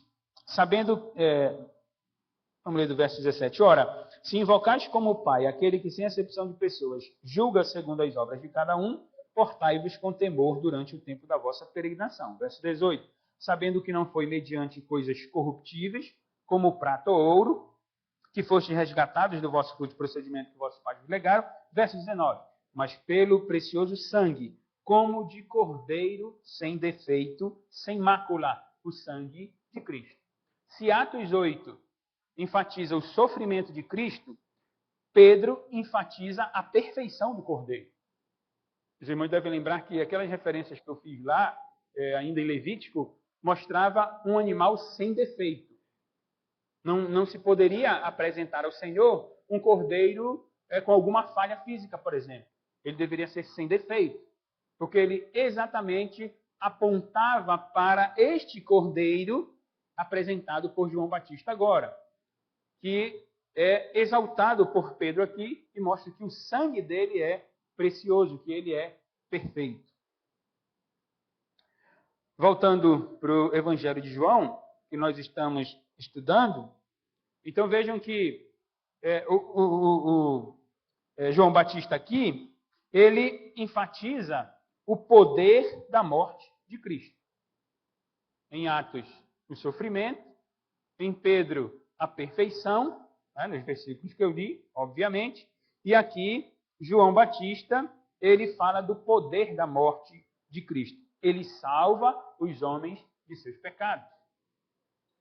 vamos ler do verso 17. Ora, se invocais como Pai aquele que, sem acepção de pessoas, julga segundo as obras de cada um, portai-vos com temor durante o tempo da vossa peregrinação. Verso 18. Sabendo que não foi mediante coisas corruptíveis, como prata ou ouro, que fostes resgatados do vosso culto procedimento que vossos pais vos legaram. Verso 19. Mas pelo precioso sangue, como de cordeiro sem defeito, sem mácula, o sangue de Cristo. Se Atos 8 enfatiza o sofrimento de Cristo, Pedro enfatiza a perfeição do cordeiro. Os irmãos devem lembrar que aquelas referências que eu fiz lá, ainda em Levítico, mostrava um animal sem defeito. Não se poderia apresentar ao Senhor um cordeiro com alguma falha física, por exemplo. Ele deveria ser sem defeito, porque ele exatamente apontava para este cordeiro apresentado por João Batista agora, que é exaltado por Pedro aqui e mostra que o sangue dele é precioso, que ele é perfeito. Voltando para o Evangelho de João, que nós estamos estudando, então vejam que João Batista aqui, ele enfatiza o poder da morte de Cristo. Em Atos, o sofrimento. Em Pedro, a perfeição, né, nos versículos que eu li, obviamente. E aqui, João Batista, ele fala do poder da morte de Cristo. Ele salva os homens de seus pecados.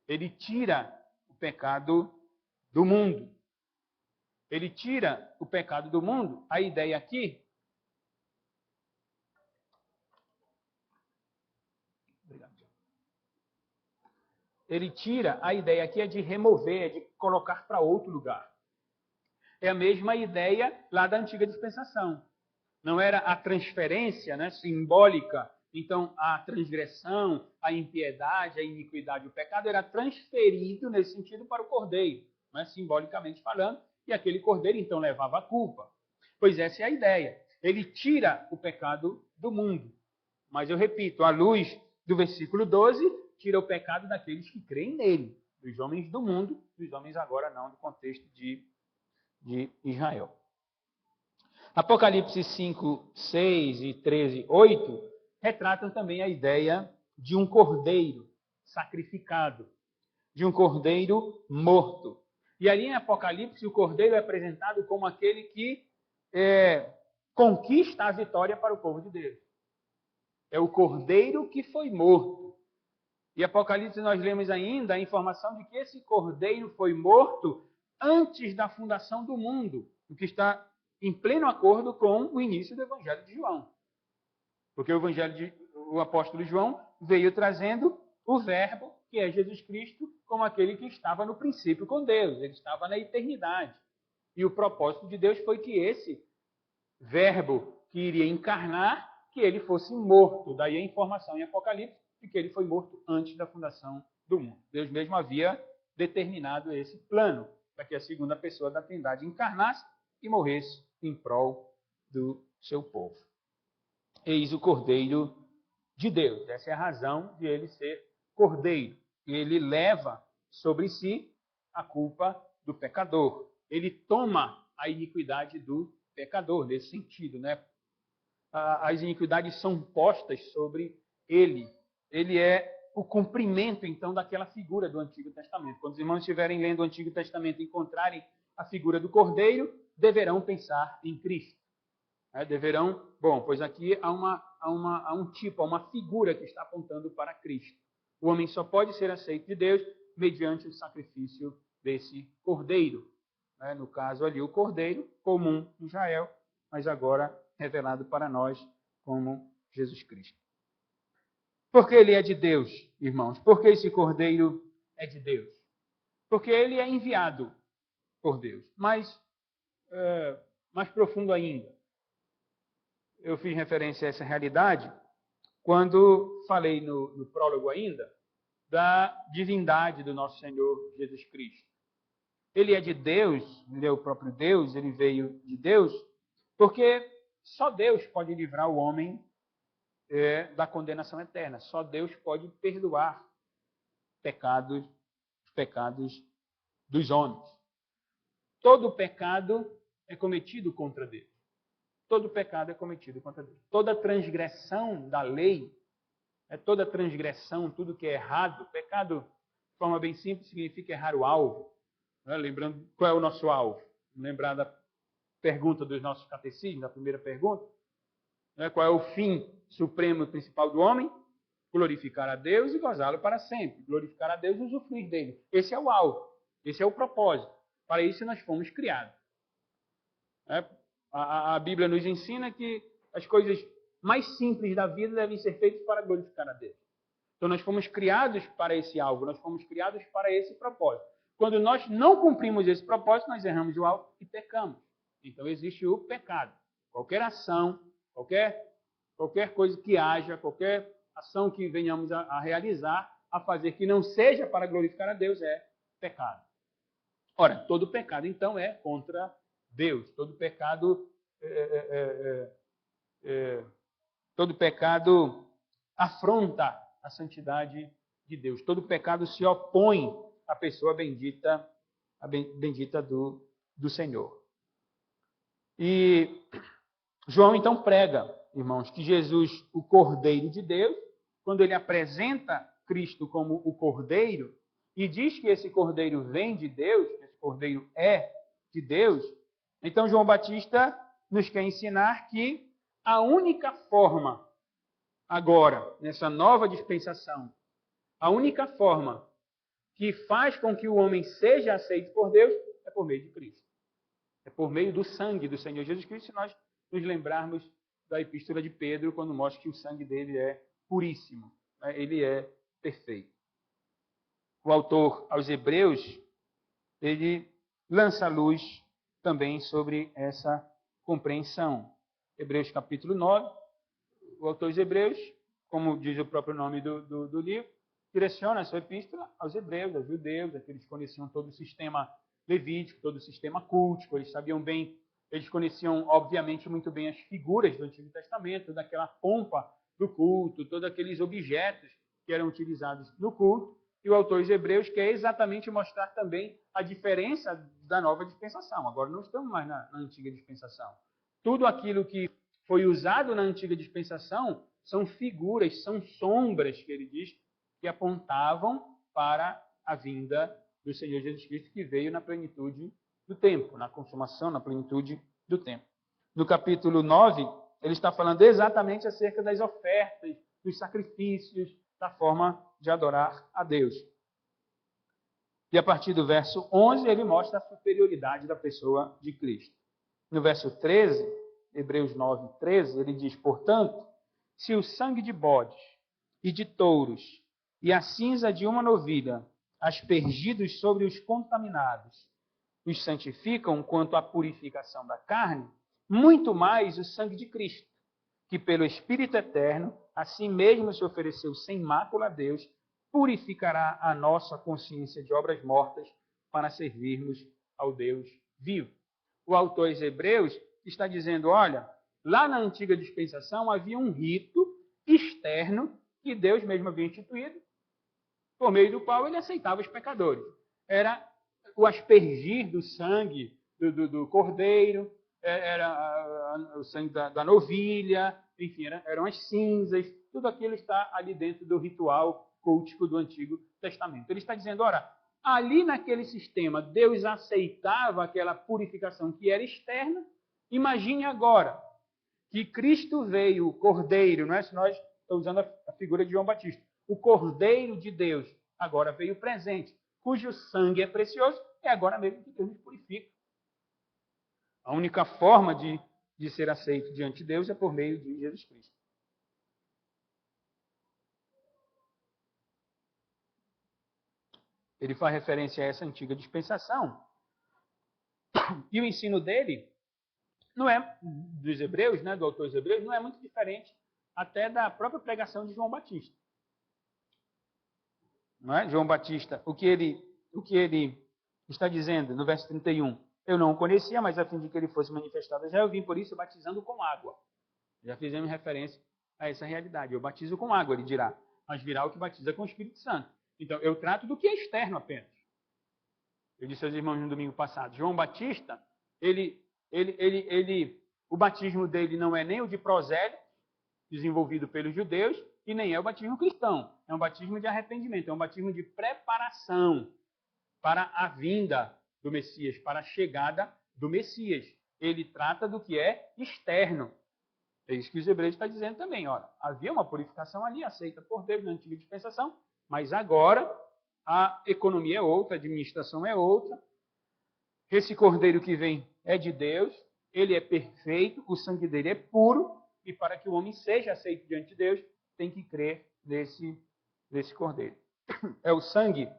Ele tira o pecado do mundo. Ele tira o pecado do mundo. A ideia aqui... Ele tira, a ideia aqui é de remover, é de colocar para outro lugar. É a mesma ideia lá da antiga dispensação. Não era a transferência, né, simbólica. Então, a transgressão, a impiedade, a iniquidade, o pecado era transferido nesse sentido para o cordeiro, né, simbolicamente falando, e aquele cordeiro então levava a culpa. Pois essa é a ideia. Ele tira o pecado do mundo. Mas eu repito, à luz do versículo 12, tira o pecado daqueles que creem nele, dos homens do mundo, dos homens agora não, do contexto de Israel. Apocalipse 5, 6 e 13, 8 retratam também a ideia de um cordeiro sacrificado, de um cordeiro morto. E ali em Apocalipse, o cordeiro é apresentado como aquele que conquista a vitória para o povo de Deus. É o cordeiro que foi morto. E Apocalipse nós lemos ainda a informação de que esse cordeiro foi morto antes da fundação do mundo, o que está em pleno acordo com o início do Evangelho de João. Porque o apóstolo João veio trazendo o Verbo, que é Jesus Cristo, como aquele que estava no princípio com Deus, ele estava na eternidade. E o propósito de Deus foi que esse Verbo que iria encarnar, que ele fosse morto. Daí a informação em Apocalipse de que ele foi morto antes da fundação do mundo. Deus mesmo havia determinado esse plano para que a segunda pessoa da Trindade encarnasse e morresse em prol do seu povo. Eis o Cordeiro de Deus. Essa é a razão de ele ser Cordeiro. Ele leva sobre si a culpa do pecador. Ele toma a iniquidade do pecador, nesse sentido, né? As iniquidades são postas sobre ele. Ele é o cumprimento, então, daquela figura do Antigo Testamento. Quando os irmãos estiverem lendo o Antigo Testamento e encontrarem a figura do Cordeiro, deverão pensar em Cristo. Pois aqui há uma figura que está apontando para Cristo. O homem só pode ser aceito de Deus mediante o sacrifício desse Cordeiro. No caso ali, o Cordeiro comum em Israel, mas agora revelado para nós como Jesus Cristo. Porque ele é de Deus, irmãos? Porque esse Cordeiro é de Deus? Porque ele é enviado por Deus. Mas, mais profundo ainda, eu fiz referência a essa realidade quando falei no prólogo ainda da divindade do nosso Senhor Jesus Cristo. Ele é de Deus, ele é o próprio Deus, ele veio de Deus, porque só Deus pode livrar o homem da condenação eterna. Só Deus pode perdoar os pecados dos homens. Todo pecado é cometido contra Deus. Todo pecado é cometido contra Deus. Toda transgressão da lei, toda transgressão, tudo que é errado, pecado, de forma bem simples, significa errar o alvo. Lembrando, qual é o nosso alvo? Lembrar da pergunta dos nossos catecismos, da primeira pergunta. Qual é o fim supremo e principal do homem? Glorificar a Deus e gozá-lo para sempre. Glorificar a Deus e usufruir dele. Esse é o alvo. Esse é o propósito. Para isso nós fomos criados. A Bíblia nos ensina que as coisas mais simples da vida devem ser feitas para glorificar a Deus. Então nós fomos criados para esse alvo. Nós fomos criados para esse propósito. Quando nós não cumprimos esse propósito, nós erramos o alvo e pecamos. Então existe o pecado. Qualquer ação, qualquer coisa que haja, qualquer ação que venhamos a realizar, a fazer que não seja para glorificar a Deus é pecado. Ora, todo pecado, então, é contra Deus. Todo pecado afronta a santidade de Deus. Todo pecado se opõe à pessoa bendita do Senhor. E João então prega, irmãos, que Jesus, o Cordeiro de Deus, quando ele apresenta Cristo como o Cordeiro e diz que esse Cordeiro vem de Deus, que esse Cordeiro é de Deus, então João Batista nos quer ensinar que a única forma agora, nessa nova dispensação, a única forma que faz com que o homem seja aceito por Deus é por meio de Cristo. É por meio do sangue do Senhor Jesus Cristo, se nós nos lembrarmos da epístola de Pedro, quando mostra que o sangue dele é puríssimo, né? Ele é perfeito. O autor aos Hebreus, ele lança luz também sobre essa compreensão. Hebreus capítulo 9, o autor aos Hebreus, como diz o próprio nome do livro, direciona a sua epístola aos hebreus, aos judeus, aqueles que conheciam todo o sistema levítico, todo o sistema cultico, eles sabiam bem, eles conheciam, obviamente, muito bem as figuras do Antigo Testamento, toda aquela pompa do culto, todos aqueles objetos que eram utilizados no culto, e o autor dos Hebreus quer exatamente mostrar também a diferença da nova dispensação. Agora não estamos mais na antiga dispensação. Tudo aquilo que foi usado na antiga dispensação são figuras, são sombras, que ele diz, que apontavam para a vinda do Senhor Jesus Cristo, que veio na plenitude do tempo, na consumação, na plenitude do tempo. No capítulo 9, ele está falando exatamente acerca das ofertas, dos sacrifícios, da forma de adorar a Deus. E a partir do verso 11, ele mostra a superioridade da pessoa de Cristo. No verso 13, Hebreus 9, 13, ele diz, portanto, se o sangue de bodes e de touros e a cinza de uma novilha, aspergidos sobre os contaminados, os santificam quanto à purificação da carne, muito mais o sangue de Cristo, que pelo Espírito Eterno, a si mesmo se ofereceu sem mácula a Deus, purificará a nossa consciência de obras mortas para servirmos ao Deus vivo. O autor aos Hebreus está dizendo, olha, lá na antiga dispensação havia um rito externo que Deus mesmo havia instituído, por meio do qual ele aceitava os pecadores. Era o aspergir do sangue do cordeiro, era o sangue da novilha, enfim, eram as cinzas, tudo aquilo está ali dentro do ritual cultico do Antigo Testamento. Ele está dizendo, ora, ali naquele sistema, Deus aceitava aquela purificação que era externa. Imagine agora que Cristo veio, o Cordeiro, não é? Se nós estamos usando a figura de João Batista, o Cordeiro de Deus agora veio presente, cujo sangue é precioso, é agora mesmo que Deus nos purifica. A única forma de ser aceito diante de Deus é por meio de Jesus Cristo. Ele faz referência a essa antiga dispensação. E o ensino dele não é dos Hebreus, né, do autor dos Hebreus, não é muito diferente até da própria pregação de João Batista. Não é? João Batista, o que ele está dizendo no verso 31, eu não o conhecia, mas a fim de que ele fosse manifestado já eu vim por isso batizando com água. Já fizemos referência a essa realidade. Eu batizo com água, ele dirá, mas virá o que batiza com o Espírito Santo. Então, eu trato do que é externo apenas. Eu disse aos irmãos no domingo passado, João Batista, o batismo dele não é nem o de prosélito, desenvolvido pelos judeus, e nem é o batismo cristão. É um batismo de arrependimento, é um batismo de preparação para a vinda do Messias, para a chegada do Messias. Ele trata do que é externo. É isso que os Hebreus estão dizendo também. Olha, havia uma purificação ali, aceita por Deus na antiga dispensação, mas agora a economia é outra, a administração é outra. Esse cordeiro que vem é de Deus, ele é perfeito, o sangue dele é puro, e para que o homem seja aceito diante de Deus, tem que crer nesse cordeiro. É o sangue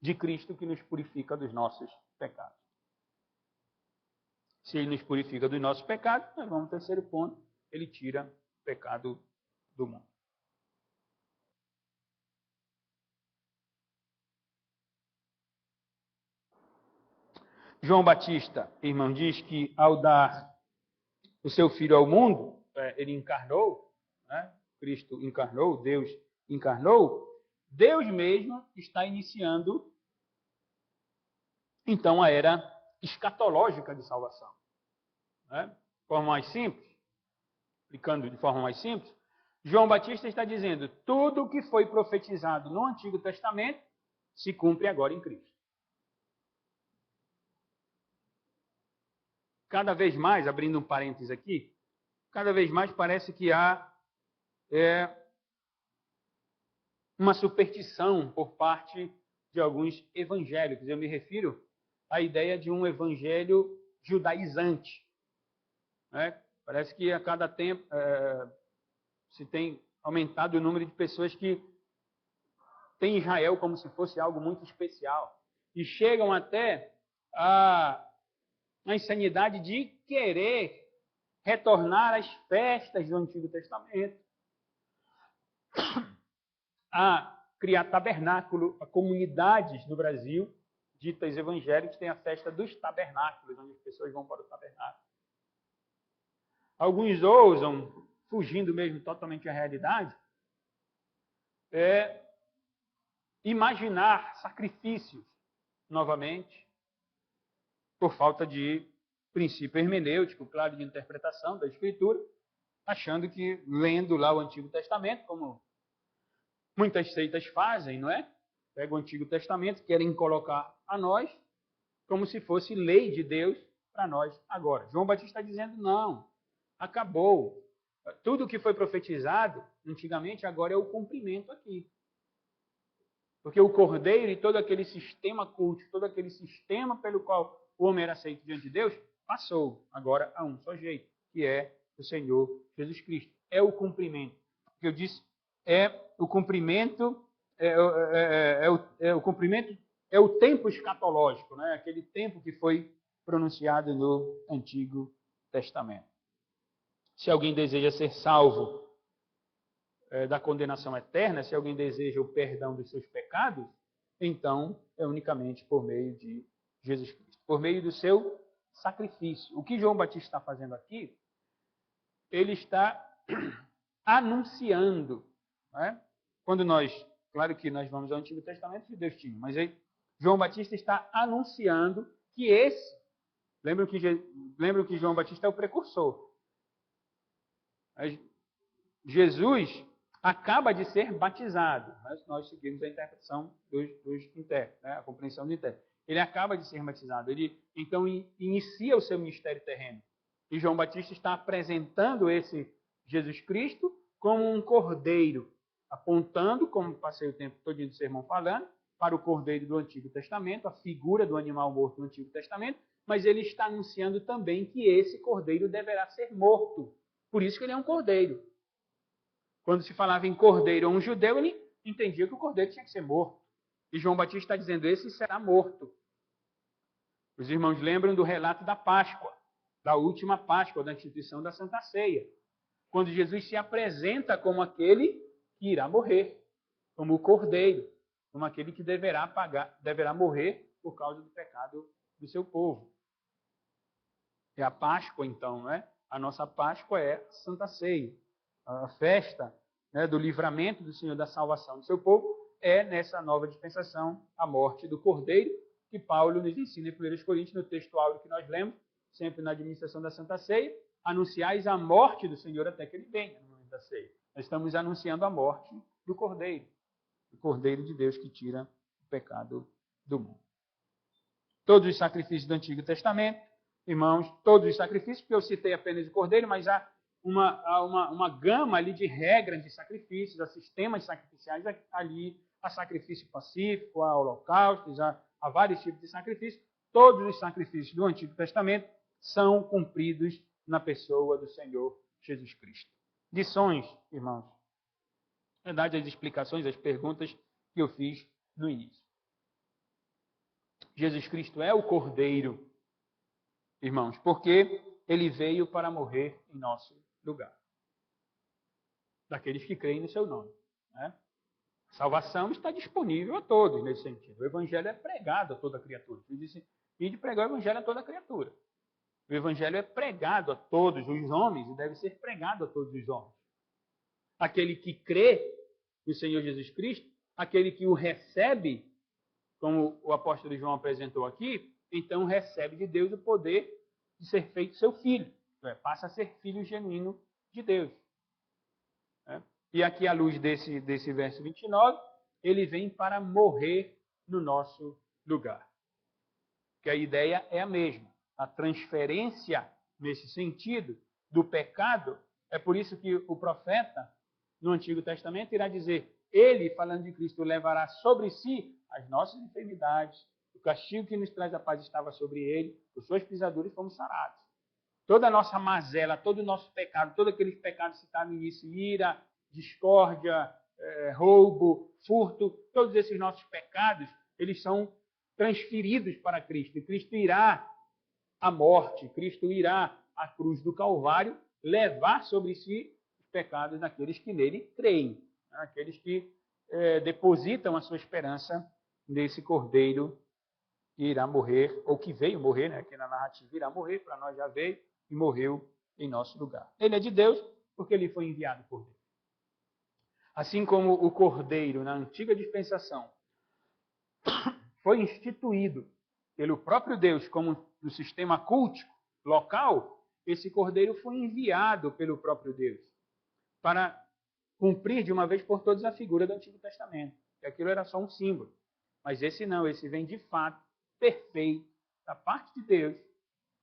de Cristo que nos purifica dos nossos pecados. Se ele nos purifica dos nossos pecados, nós vamos ao terceiro ponto, ele tira o pecado do mundo. João Batista, irmão, diz que ao dar o seu filho ao mundo, ele encarnou, né? Cristo encarnou, Deus encarnou, Deus mesmo está iniciando, então, a era escatológica de salvação. né? De forma mais simples, explicando de forma mais simples, João Batista está dizendo: tudo o que foi profetizado no Antigo Testamento se cumpre agora em Cristo. Cada vez mais, abrindo um parênteses aqui, cada vez mais parece que há uma superstição por parte de alguns evangélicos. Eu me refiro à ideia de um evangelho judaizante, né? Parece que a cada tempo se tem aumentado o número de pessoas que têm Israel como se fosse algo muito especial. E chegam até a insanidade de querer retornar às festas do Antigo Testamento, a criar tabernáculo, a comunidades no Brasil, ditas evangélicas, têm a festa dos tabernáculos, onde as pessoas vão para o tabernáculo. Alguns ousam, fugindo mesmo totalmente da realidade, imaginar sacrifícios novamente, por falta de princípio hermenêutico, claro, de interpretação da Escritura, achando que, lendo lá o Antigo Testamento, como muitas seitas fazem, não é? Pegam o Antigo Testamento, querem colocar a nós como se fosse lei de Deus para nós agora. João Batista está dizendo: não, acabou. Tudo o que foi profetizado antigamente, agora é o cumprimento aqui. Porque o Cordeiro e todo aquele sistema culto, todo aquele sistema pelo qual o homem era aceito diante de Deus, passou agora a um só jeito, que é o Senhor Jesus Cristo. É o cumprimento. O que eu disse é o cumprimento, o cumprimento é o tempo escatológico, né? Aquele tempo que foi pronunciado no Antigo Testamento. Se alguém deseja ser salvo da condenação eterna, se alguém deseja o perdão dos seus pecados, então é unicamente por meio de Jesus Cristo, por meio do seu sacrifício. O que João Batista está fazendo aqui, ele está anunciando, né? Quando claro que nós vamos ao Antigo Testamento que Deus tinha, mas aí João Batista está anunciando que lembram que João Batista é o precursor. Jesus acaba de ser batizado, mas nós seguimos a interpretação dos intérpretes, né? A compreensão do intérprete. Ele acaba de ser batizado, ele então inicia o seu ministério terreno. E João Batista está apresentando esse Jesus Cristo como um cordeiro, apontando, como passei o tempo todo do sermão falando, para o cordeiro do Antigo Testamento, a figura do animal morto do Antigo Testamento, mas ele está anunciando também que esse cordeiro deverá ser morto. Por isso que ele é um cordeiro. Quando se falava em cordeiro a um judeu, ele entendia que o cordeiro tinha que ser morto. E João Batista está dizendo: esse será morto. Os irmãos lembram do relato da Páscoa, da última Páscoa, da instituição da Santa Ceia, quando Jesus se apresenta como aquele que irá morrer, como o cordeiro, como aquele que deverá morrer por causa do pecado do seu povo. É a Páscoa, então, não é? A nossa Páscoa é a Santa Ceia. A festa, né, do livramento do Senhor, da salvação do seu povo, é nessa nova dispensação a morte do Cordeiro, que Paulo nos ensina em 1 Coríntios, no texto áureo que nós lemos, sempre na administração da Santa Ceia: anunciais a morte do Senhor até que ele venha no momento da ceia. Nós estamos anunciando a morte do Cordeiro, o Cordeiro de Deus que tira o pecado do mundo. Todos os sacrifícios do Antigo Testamento, irmãos, todos os sacrifícios, porque eu citei apenas o Cordeiro, mas há uma gama ali de regras de sacrifícios, há sistemas sacrificiais ali, há sacrifício pacífico, há holocaustos, há vários tipos de sacrifícios. Todos os sacrifícios do Antigo Testamento são cumpridos na pessoa do Senhor Jesus Cristo. Lições, irmãos. Na verdade, as explicações, as perguntas que eu fiz no início. Jesus Cristo é o Cordeiro, irmãos, porque ele veio para morrer em nosso lugar. Daqueles que creem no seu nome, né? A salvação está disponível a todos nesse sentido. O evangelho é pregado a toda criatura. Ele disse: e de pregar o evangelho a toda criatura. O evangelho é pregado a todos os homens e deve ser pregado a todos os homens. Aquele que crê no Senhor Jesus Cristo, aquele que o recebe, como o apóstolo João apresentou aqui, então recebe de Deus o poder de ser feito seu filho. Passa a ser filho genuíno de Deus. Né? E aqui, à luz desse verso 29, ele vem para morrer no nosso lugar. Que a ideia é a mesma. A transferência, nesse sentido, do pecado, é por isso que o profeta, no Antigo Testamento, irá dizer, ele, falando de Cristo, levará sobre si as nossas enfermidades, o castigo que nos traz a paz estava sobre ele, os seus pisadores fomos sarados. Toda a nossa mazela, todo o nosso pecado, todos aqueles pecados citados no início, ira, discórdia, roubo, furto, todos esses nossos pecados, eles são transferidos para Cristo. E Cristo irá à morte, Cristo irá à cruz do Calvário levar sobre si os pecados daqueles que nele creem, aqueles que depositam a sua esperança nesse Cordeiro que irá morrer, ou que veio morrer, aqui na narrativa irá morrer, para nós já veio e morreu em nosso lugar. Ele é de Deus porque ele foi enviado por Deus. Assim como o Cordeiro, na antiga dispensação, foi instituído pelo próprio Deus como no sistema cultico local, esse Cordeiro foi enviado pelo próprio Deus para cumprir de uma vez por todas a figura do Antigo Testamento. E aquilo era só um símbolo. Mas esse não, esse vem de fato perfeito da parte de Deus,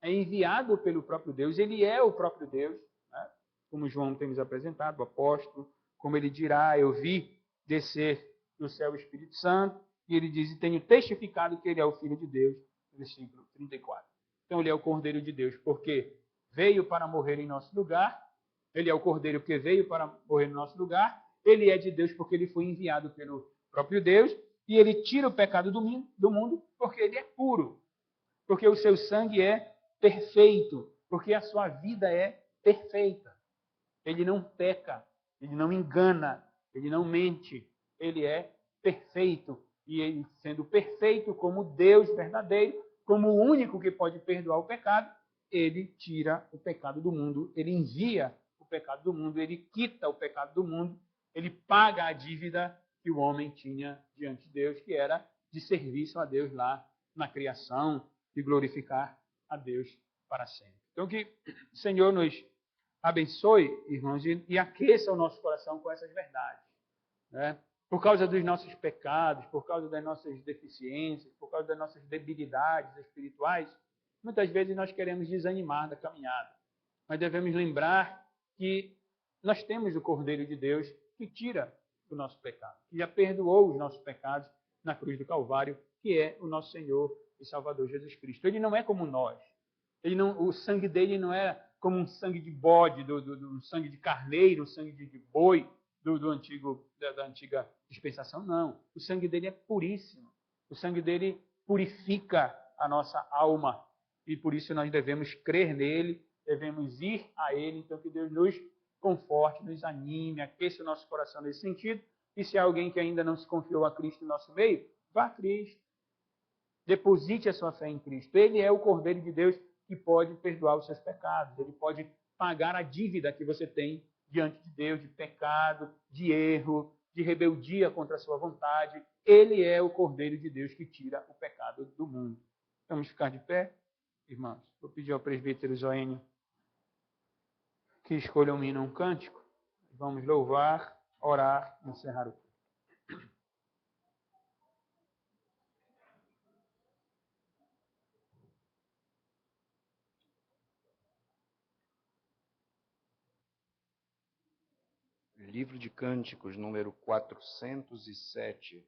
é enviado pelo próprio Deus, ele é o próprio Deus, né? Como João tem nos apresentado, o apóstolo, como ele dirá, eu vi descer do céu o Espírito Santo, e ele diz, e tenho testificado que ele é o Filho de Deus, versículo 34. Então ele é o Cordeiro de Deus, porque veio para morrer em nosso lugar, ele é o Cordeiro que veio para morrer no nosso lugar, ele é de Deus porque ele foi enviado pelo próprio Deus, e ele tira o pecado do mundo porque ele é puro, porque o seu sangue é perfeito, porque a sua vida é perfeita. Ele não peca, ele não engana, ele não mente, ele é perfeito. E ele, sendo perfeito como Deus verdadeiro, como o único que pode perdoar o pecado, ele tira o pecado do mundo, ele envia o pecado do mundo, ele quita o pecado do mundo, ele paga a dívida que o homem tinha diante de Deus, que era de serviço a Deus lá na criação, de glorificar a Deus para sempre. Então que o Senhor nos abençoe, irmãos, e aqueça o nosso coração com essas verdades. Né? Por causa dos nossos pecados, por causa das nossas deficiências, por causa das nossas debilidades espirituais, muitas vezes nós queremos desanimar da caminhada. Mas devemos lembrar que nós temos o Cordeiro de Deus que tira o nosso pecado, que já perdoou os nossos pecados na cruz do Calvário, que é o nosso Senhor e Salvador Jesus Cristo. Ele não é como nós. O sangue dele não é como um sangue de bode, do sangue de carneiro, um sangue de boi da antiga dispensação, não. O sangue dele é puríssimo. O sangue dele purifica a nossa alma. E por isso nós devemos crer nele, devemos ir a ele. Então que Deus nos conforte, nos anime, aqueça o nosso coração nesse sentido. E se há alguém que ainda não se confiou a Cristo no nosso meio, vá a Cristo. Deposite a sua fé em Cristo. Ele é o Cordeiro de Deus que pode perdoar os seus pecados. Ele pode pagar a dívida que você tem diante de Deus, de pecado, de erro, de rebeldia contra a sua vontade. Ele é o Cordeiro de Deus que tira o pecado do mundo. Vamos ficar de pé, irmãos? Vou pedir ao presbítero Zoênio que escolha um hino, um cântico. Vamos louvar, orar e encerrar o culto. Livro de Cânticos, número 407.